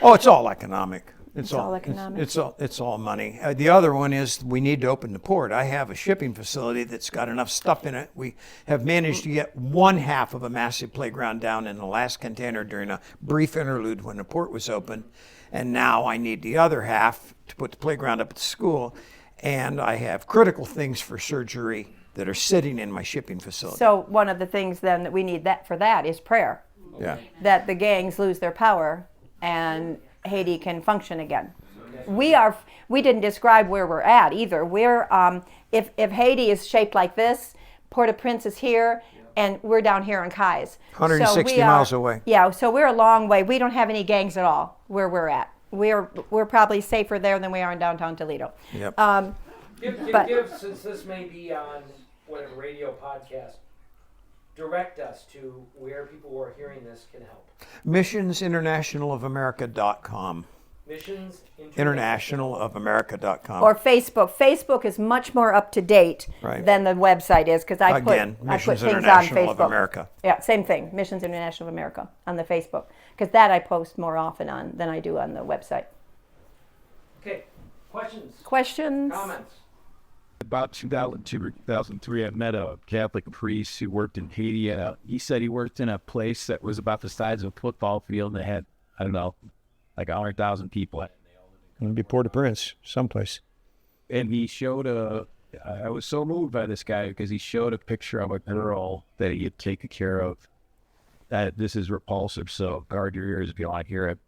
Oh, it's all economic. It's all economic. It's all money. The other one is we need to open the port. I have a shipping facility that's got enough stuff in it. We have managed to get one half of a massive playground down in the last container during a brief interlude when the port was open. And now I need the other half to put the playground up at the school. And I have critical things for surgery that are sitting in my shipping facility. So one of the things then that we need for that is prayer. Yeah. That the gangs lose their power and Haiti can function again. We didn't describe where we're at either. We're if Haiti is shaped like this, Port-au-Prince is here, and we're down here in Kais. 160 miles away. Yeah, so we're a long way. We don't have any gangs at all where we're at. We're probably safer there than we are in downtown Toledo. Yep. Give, since this may be on whatever radio podcast, direct us to where people who are hearing this can help. Missionsinternationalofamerica.com. Missions Internationalofamerica.com. Or Facebook. Facebook is much more up to date than the website is, because I put things on International Facebook. of America. Yeah, same thing. Missions International of America on the Facebook, because that I post more often on than I do on the website. Okay, questions? Comments? About 2002 or 2003, I met a Catholic priest who worked in Haiti. He said he worked in a place that was about the size of a football field and they had, I don't know, like 100,000 people. It'd be Port-au-Prince, someplace. And he showed I was so moved by this guy because he showed a picture of a girl that he had taken care of. This is repulsive, so guard your ears if you want to hear it.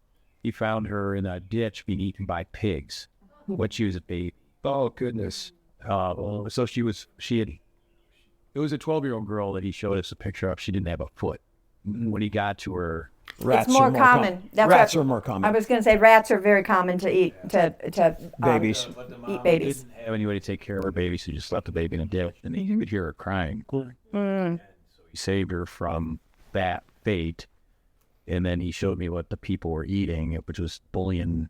He found her in a ditch being eaten by pigs when she was a baby. Oh, goodness. So it was a 12-year-old girl that he showed us a picture of. She didn't have a foot. When he got to her, It's more common. Rats are more common. I was going to say rats are very common to eat Babies. Eat babies. didn't have anybody to take care of her baby, so he just left the baby in a ditch. And he could hear her crying. And so he saved her from that fate. And then he showed me what the people were eating, which was bullion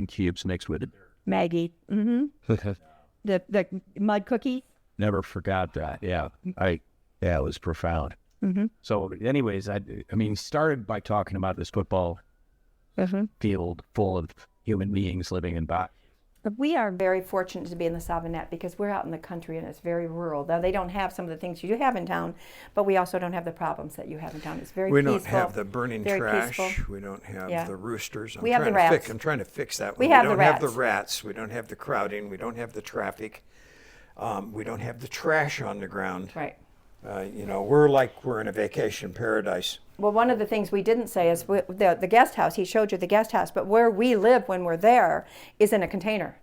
cubes mixed with Maggie. Mm-hmm. the mud cookie. Never forgot that. Yeah, it was profound. Mm-hmm. So, anyways, I mean, started by talking about this football field full of human beings living in boxes. But we are very fortunate to be in the Savanette because we're out in the country and it's very rural. Now, they don't have some of the things you do have in town, but we also don't have the problems that you have in town. It's very peaceful. We don't have the burning trash. Peaceful. We don't have the roosters. We have the rats. I'm trying to fix that. We have the don't rats. have the rats. We don't have the crowding. We don't have the traffic. We don't have the trash on the ground. Right. We're in a vacation paradise. Well, one of the things we didn't say is the guest house. He showed you the guest house, but where we live when we're there is in a container.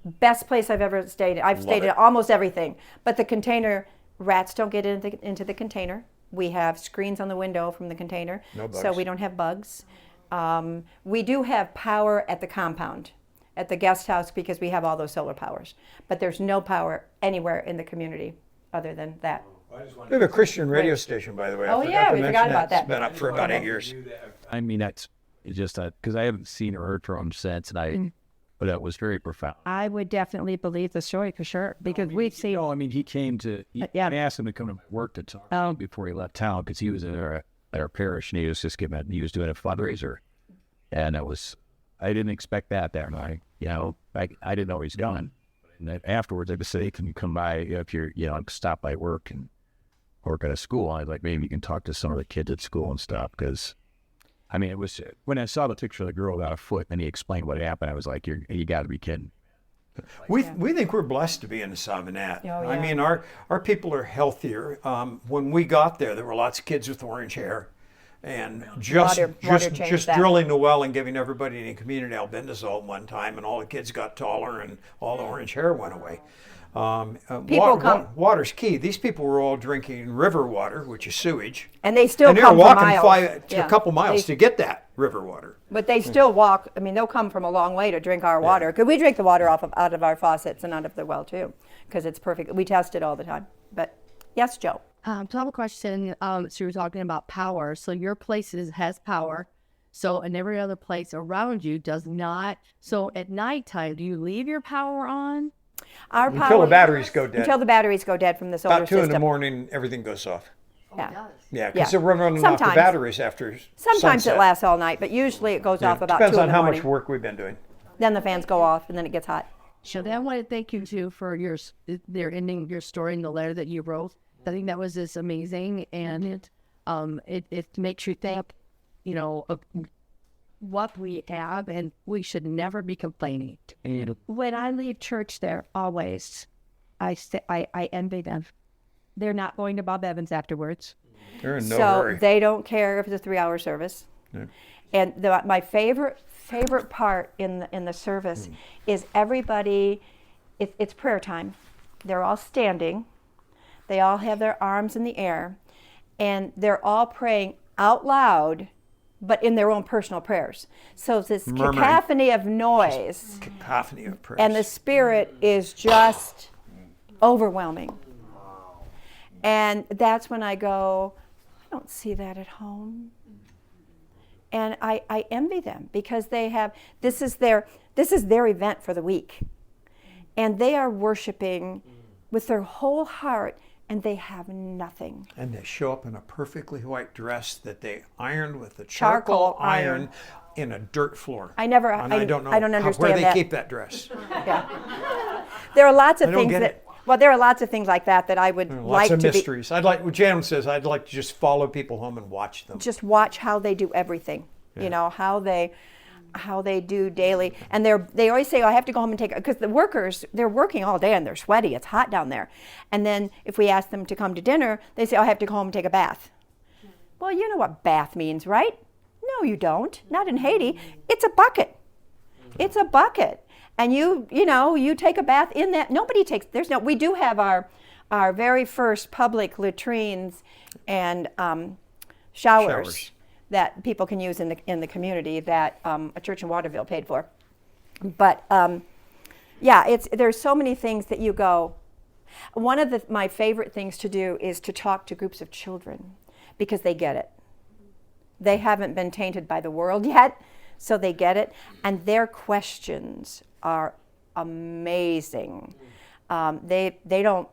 Best place I've ever stayed. I've stayed in almost everything, but the container, rats don't get into the container. We have screens on the window from the container, so we don't have bugs. We do have power at the compound, at the guest house, because we have all those solar powers, but there's no power anywhere in the community other than that. We have a Christian radio station, by the way. Oh, yeah, we forgot about that. It's been up for about 8 years. I mean, it's just because I haven't seen or heard from him since, but it was very profound. I would definitely believe the story for sure because we've seen. He came to. I asked him to come to my work to talk before he left town because he was at our parish and he was just he was doing a fundraiser, and I didn't expect that night. I didn't know he was going. And then afterwards, I just said, "Hey, can you come by if you're stop by work and work at a school?" I was like, maybe you can talk to some of the kids at school and stuff because. I mean, it was when I saw the picture of the girl without a foot and he explained what happened, I was like, you got to be kidding. We think we're blessed to be in the Savanette. Oh, yeah. I mean, our people are healthier. When we got there were lots of kids with orange hair. And just drilling the well and giving everybody in the community albendazole one time, and all the kids got taller and all the orange hair went away. People come- Water's key. These people were all drinking river water, which is sewage. And they still And they were come for walking miles. a couple miles to get that river water. But they still walk. I mean, they'll come from a long way to drink our water. Because we drink the water out of our faucets and out of the well, too. Because it's perfect. We test it all the time. But, yes, Joe? So I have a question. So you were talking about power. So your place has power. So, and every other place around you does not. So at nighttime, do you leave your power on? Our Until power, the batteries go dead. Until the batteries go dead from the solar About 2 system. in the morning, everything goes off. Yeah. Yeah, because Yeah. they're running off the Sometimes. batteries after Sometimes sunset. it lasts all night, but usually it goes off about 2 Depends in on the how morning. much work we've been doing. Then the fans go off, and then it gets hot. So then I want to thank you too for their ending your story in the letter that you wrote. I think that was just amazing, and it makes you think, of what we have, and we should never be complaining. When I leave church there, always, I envy them. They're not going to Bob Evans afterwards. They're in no So hurry. they don't care if it's a 3-hour service. Yeah. And my favorite part in the service is everybody. It's prayer time. They're all standing. They all have their arms in the air, and they're all praying out loud, but in their own personal prayers. So it's this Murmuring. cacophony of noise, Cacophony of prayers. and the Spirit is just overwhelming. And that's when I go, I don't see that at home. And I envy them because they have, this is their event for the week. And they are worshiping with their whole heart, and they have nothing. And they show up in a perfectly white dress that they ironed with a Charcoal charcoal iron in a dirt floor. I never, And I don't know I don't where understand they that. keep that dress. Yeah. There are lots of I don't things get that, it. well, there are lots of things like that I would Lots like of to be, mysteries. I'd like, what Jan says, I'd like to just follow people home and watch them. just watch how they do everything. You know, how they do daily. And they always say, oh, I have to go home and take, because the workers, they're working all day and they're sweaty. It's hot down there. And then if we ask them to come to dinner, they say, oh, I have to go home and take a bath. Well, you know what bath means, right? No, you don't. Not in Haiti. It's a bucket. It's a bucket. And you take a bath in that. Nobody takes, we do have our very first public latrines and showers that people can use in the community that a church in Waterville paid for. But there's so many things that you go. One of my favorite things to do is to talk to groups of children because they get it. They haven't been tainted by the world yet, so they get it. And their questions are amazing. They don't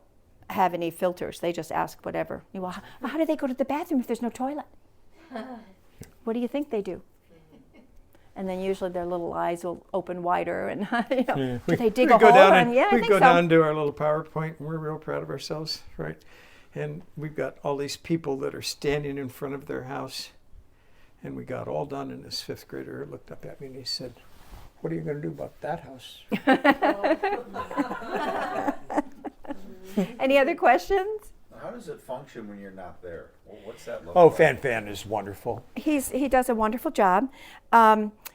have any filters. They just ask whatever. Well, how do they go to the bathroom if there's no toilet? What do you think they do? And then usually their little eyes will open wider, and do they dig a hole? We go down to our little PowerPoint, and we're real proud of ourselves, right? And we've got all these people that are standing in front of their house, and we got all done. And this 5th grader looked up at me and he said, "What are you going to do about that house?" Any other questions? How does it function when you're not there? What's that look Oh, like? Fan is wonderful. He does a wonderful job.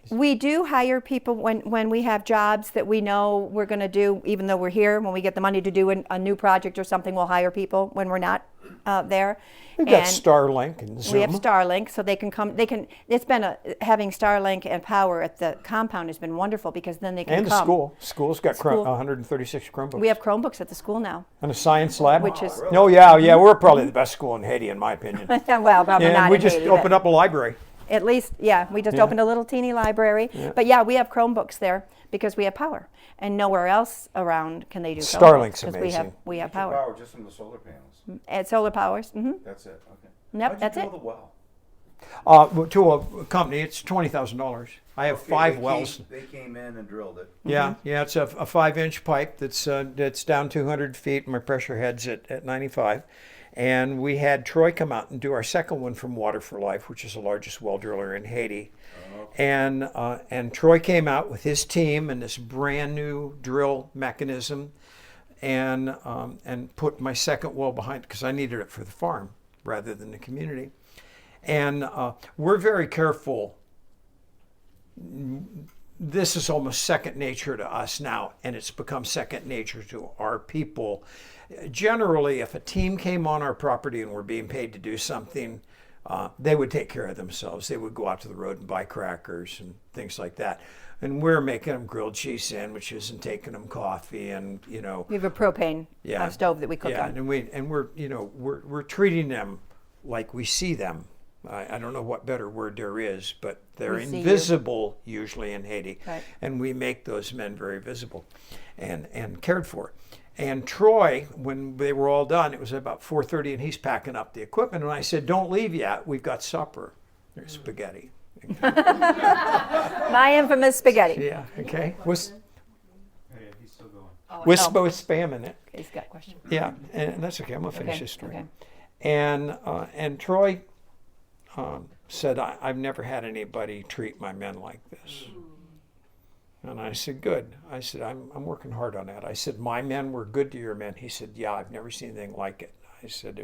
We do hire people when we have jobs that we know we're going to do, even though we're here. When we get the money to do a new project or something, we'll hire people when we're not there. We've got Starlink and Zoom. We have Starlink, so they can come. It's been having Starlink and power at the compound has been wonderful because then they can And the come. school. School's got School. 136 Chromebooks. We have Chromebooks at the school now. And a science lab. Which is- No, yeah, we're probably the best school in Haiti, in my opinion. Well, probably And not we in just Haiti, but- opened up a library. At least, we just opened a little teeny library. Yeah. But we have Chromebooks there because we have power. And nowhere else around can they do Starlink's Chromebooks 'cause amazing. we have What's your power. power just from the solar panels. And solar powers. Mm-hmm. That's it. Okay. Yep, How'd that's you it. drill the well? To a company, it's $20,000. I have Okay, 5 they wells. They came in and drilled it. Yeah, it's a 5-inch pipe that's down 200 feet. My pressure head's at 95. And we had Troy come out and do our second one from Water for Life, which is the largest well driller in Haiti. And Troy came out with his team and this brand new drill mechanism, and put my second well behind because I needed it for the farm rather than the community. And we're very careful this is almost second nature to us now, and it's become second nature to our people. Generally, if a team came on our property and were being paid to do something, they would take care of themselves. They would go out to the road and buy crackers and things like that. And we're making them grilled cheese sandwiches and taking them coffee, and We have a propane stove that we cook on. and we're treating them like we see them. I don't know what better word there is, but they're invisible usually in Haiti, Right. and we make those men very visible and cared for. And Troy, when they were all done, it was about 4:30, and he's packing up the equipment, and I said, "Don't leave yet. We've got supper. There's spaghetti." My infamous spaghetti. Yeah. Okay. Was He's still going. with spamming it. He's got a question. Yeah, and that's okay. I'm gonna finish Okay, this story. okay. And Troy said, I've never had anybody treat my men like this. And I said, good. I said, I'm working hard on that. I said, my men were good to your men. He said, yeah, I've never seen anything like it. I said,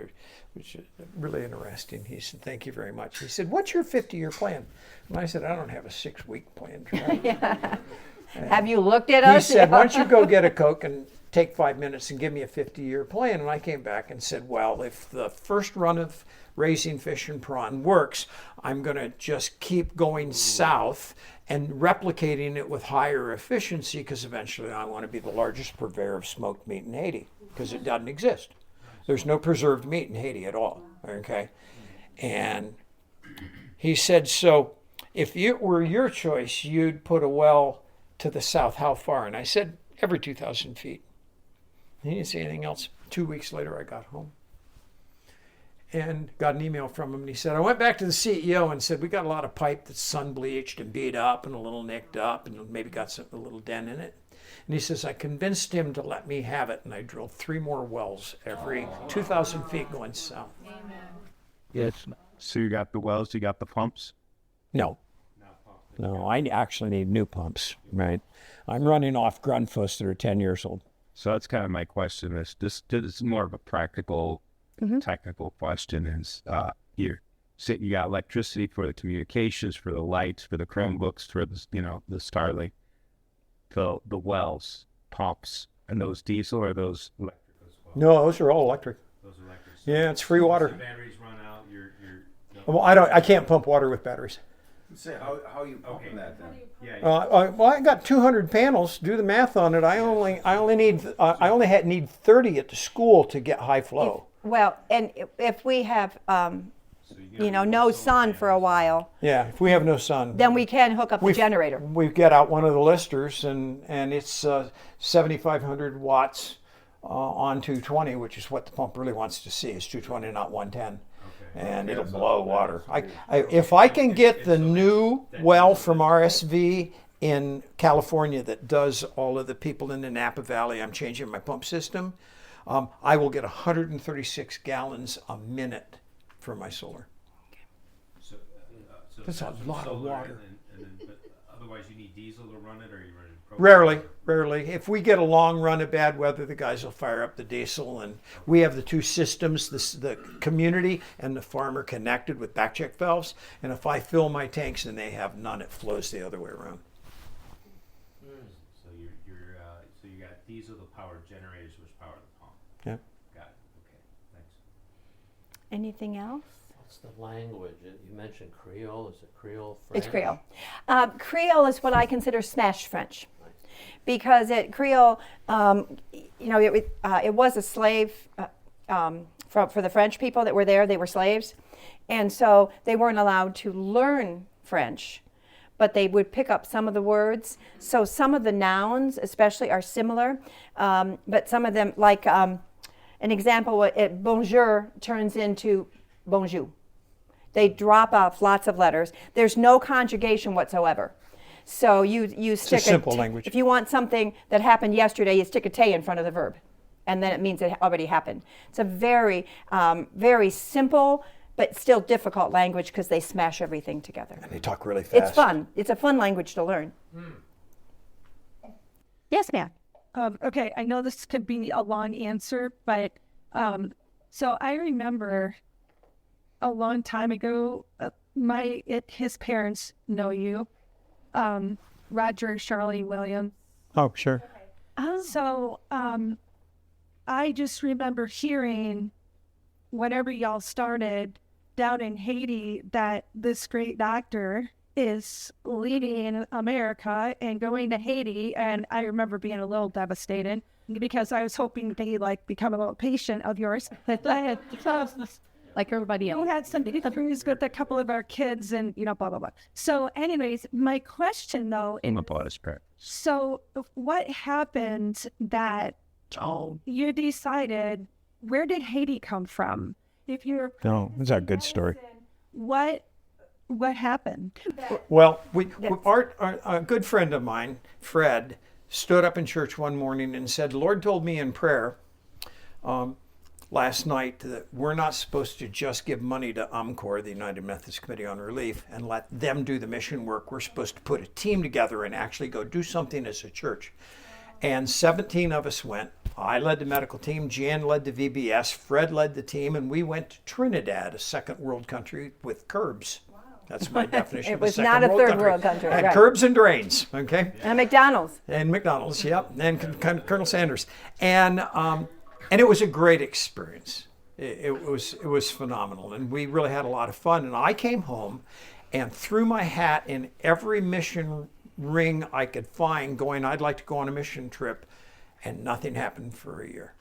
which is really interesting. He said, thank you very much. He said, what's your 50-year plan? And I said, I don't have a 6-week plan, Troy. Have you looked at He us? said, why don't you go get a Coke and take 5 minutes and give me a 50-year plan? And I came back and said, well, if the first run of raising fish and prawn works, I'm going to just keep going south and replicating it with higher efficiency, because eventually I want to be the largest purveyor of smoked meat in Haiti, because it doesn't exist. There's no preserved meat in Haiti at all, okay? And he said, so if it were your choice, you'd put a well to the south. How far? And I said, every 2,000 feet. He didn't say anything else. 2 weeks later, I got home and got an email from him, and he said, I went back to the CEO and said, we got a lot of pipe that's sun bleached and beat up and a little nicked up and maybe got a little dent in it. And he says, I convinced him to let me have it, and I drilled 3 more wells every 2,000 feet going south. Yes. So you got the wells, you got the pumps? No, I actually need new pumps, right? I'm running off Grundfos that are 10 years old. So that's kind of my question. This is more of a practical, technical question. Is you got electricity for the communications, for the lights, for the Chromebooks, for the the Starlink, the wells, pumps, and those diesel or those electric as well? No, those are all electric. Those electric. Yeah, it's free water. The batteries run out. Well, I can't pump water with batteries. Say how are you pumping that then? Yeah. Well, I got 200 panels. Do the math on it. I only need 30 at the school to get high flow. Well, and if we have, no sun for a while, Yeah, if we have no sun, then we can hook up the generator. we get out one of the listers, and it's 7,500 watts on 220, which is what the pump really wants to see. Is 220, not 110. And it'll blow water. If I can get the new well from RSV in California that does all of the people in the Napa Valley, I'm changing my pump system, I will get 136 gallons a minute for my solar. So That's a lot of water. But otherwise, you need diesel to run it, or you run propane? Rarely. If we get a long run of bad weather, the guys will fire up the diesel, and we have the two systems, the community and the farmer connected with back check valves. And if I fill my tanks and they have none, it flows the other way around. So so you got diesel to power generators, which power the pump. Yeah. Got it. Okay. Thanks. Anything else? What's the language? You mentioned Creole. Is it Creole French? It's Creole. Creole is what I consider smashed French, because Creole, it was a slave for the French people that were there. They were slaves, and so they weren't allowed to learn French, but they would pick up some of the words. So some of the nouns, especially, are similar, but some of them, like an example, bonjour turns into bonjour. They drop off lots of letters. There's no conjugation whatsoever. So you stick a simple language. If you want something that happened yesterday, you stick a "te" in front of the verb, and then it means it already happened. It's a very, very simple but still difficult language, because they smash everything together. And they talk really fast. It's fun. It's a fun language to learn. Yes, ma'am. Okay, I know this could be a long answer, but so I remember a long time ago, his parents know you, Roger, Charlie, William. Oh, sure. So I just remember hearing whenever y'all started down in Haiti that this great doctor is leaving America and going to Haiti. And I remember being a little devastated because I was hoping to like become a little patient of yours. Like everybody else. We had some interviews with a couple of our kids and, you know, blah, blah, blah. So anyways, my question though, so what happened that you decided, where did Haiti come from? If you're That's a good story. what happened? Well, a good friend of mine, Fred, stood up in church one morning and said, "Lord told me in prayer last night that we're not supposed to just give money to UMCOR, the United Methodist Committee on Relief, and let them do the mission work. We're supposed to put a team together and actually go do something as a church." And 17 of us went. I led the medical team, Jan led the VBS, Fred led the team, and we went to Trinidad, a second world country with curbs. That's my definition It of a was second not a world third country. world country, Had right. curbs and drains, okay? And McDonald's. And McDonald's, yep, and Colonel Sanders. And it was a great experience. It was phenomenal, and we really had a lot of fun. And I came home and threw my hat in every mission ring I could find going, I'd like to go on a mission trip, and nothing happened for a year.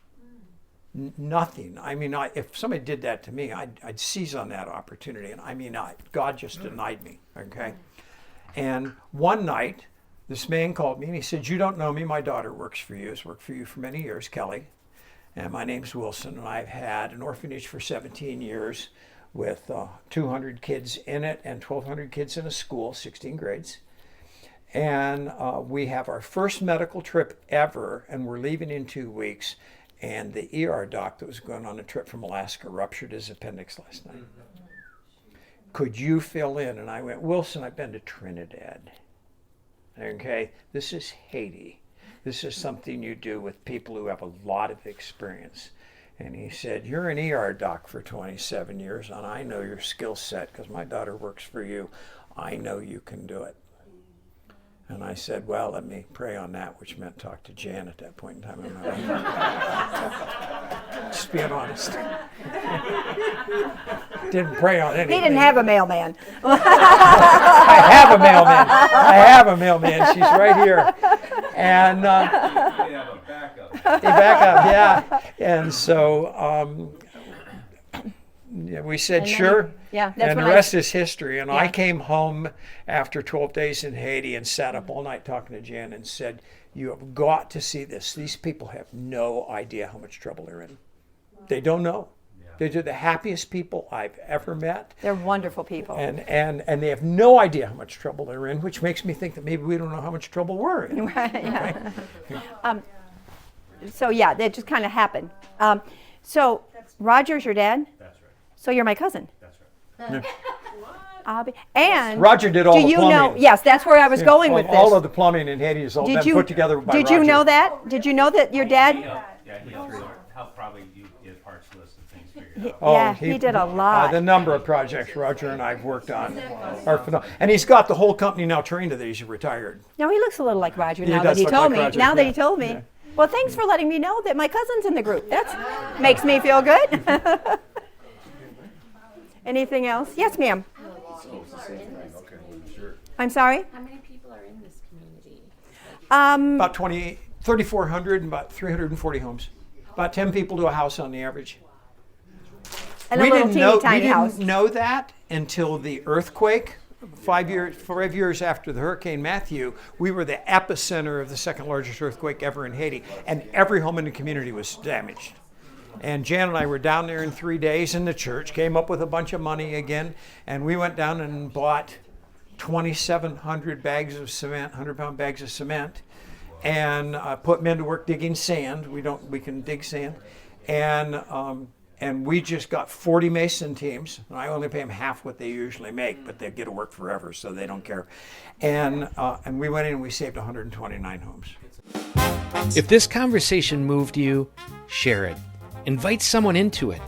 Nothing. I mean, if somebody did that to me, I'd seize on that opportunity. And I mean, God just denied me, okay? And one night, this man called me and he said, "You don't know me, my daughter works for you, has worked for you for many years, Kelly. And my name's Wilson, and I've had an orphanage for 17 years with 200 kids in it and 1,200 kids in a school, 16 grades. And we have our first medical trip ever, and we're leaving in 2 weeks. And the ER doc that was going on a trip from Alaska ruptured his appendix last night. Could you fill in?" And I went, "Wilson, I've been to Trinidad. Okay, this is Haiti. This is something you do with people who have a lot of experience." And he said, "You're an ER doc for 27 years, and I know your skill set because my daughter works for you. I know you can do it." And I said, "Well, let me pray on that," which meant talk to Jan at that point in time in my life. Just being honest. Didn't pray on anything. He didn't have a mailman. I have a mailman. She's right here. And You have a backup. yeah. And so we said, "Sure." Yeah, that's And the when rest is history. And I Yeah. came home after 12 days in Haiti and sat up all night talking to Jan and said, "You have got to see this. These people have no idea how much trouble they're in. They don't know. They're the happiest people I've ever met. They're wonderful people. And they have no idea how much trouble they're in," which makes me think that maybe we don't know how much trouble we're in. Right, yeah. So yeah, that just kind of happened. So Roger's your dad? That's right. So you're my cousin. That's right. And Roger did all do the you plumbing. know? Yes, that's where I was going with this. All of the plumbing in Haiti has all been put together by Did Roger. you know that? Did you know that your dad? Yeah, he helped probably you get parts list and things figured out. Yeah, he did a lot. The number of projects Roger and I have worked on are phenomenal. And he's got the whole company now trained that he's retired. No, he looks a little like Roger He now that does he look told like me. Roger, Now that yeah. he told me. Yeah. Well, thanks for letting me know that my cousin's in the group. That makes me feel good. Anything else? Yes, ma'am. I'm sorry? How many people are in this community? About 3,400 and about 340 homes. About 10 people to a house on the average. And a little teeny tiny house. We didn't know that until the earthquake. 5 years after the Hurricane Matthew, we were the epicenter of the second largest earthquake ever in Haiti, and every home in the community was damaged. And Jan and I were down there in 3 days, and the church came up with a bunch of money again, and we went down and bought 2,700 bags of cement, 100-pound bags of cement, and put men to work digging sand. We can dig sand, and we just got 40 mason teams. And I only pay them half what they usually make, but they get to work forever, so they don't care. And we went in and we saved 129 homes. If this conversation moved you, share it. Invite someone into it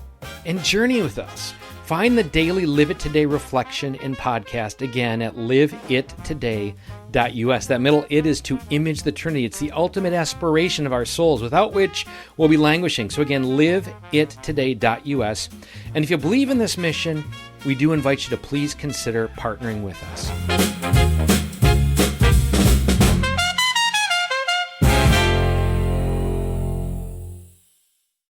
and journey with us. Find the daily Live It Today reflection and podcast again at liveittoday.us. That middle it is to image the Trinity. It's the ultimate aspiration of our souls, without which we'll be languishing. So again, liveittoday.us. And if you believe in this mission, we do invite you to please consider partnering with us.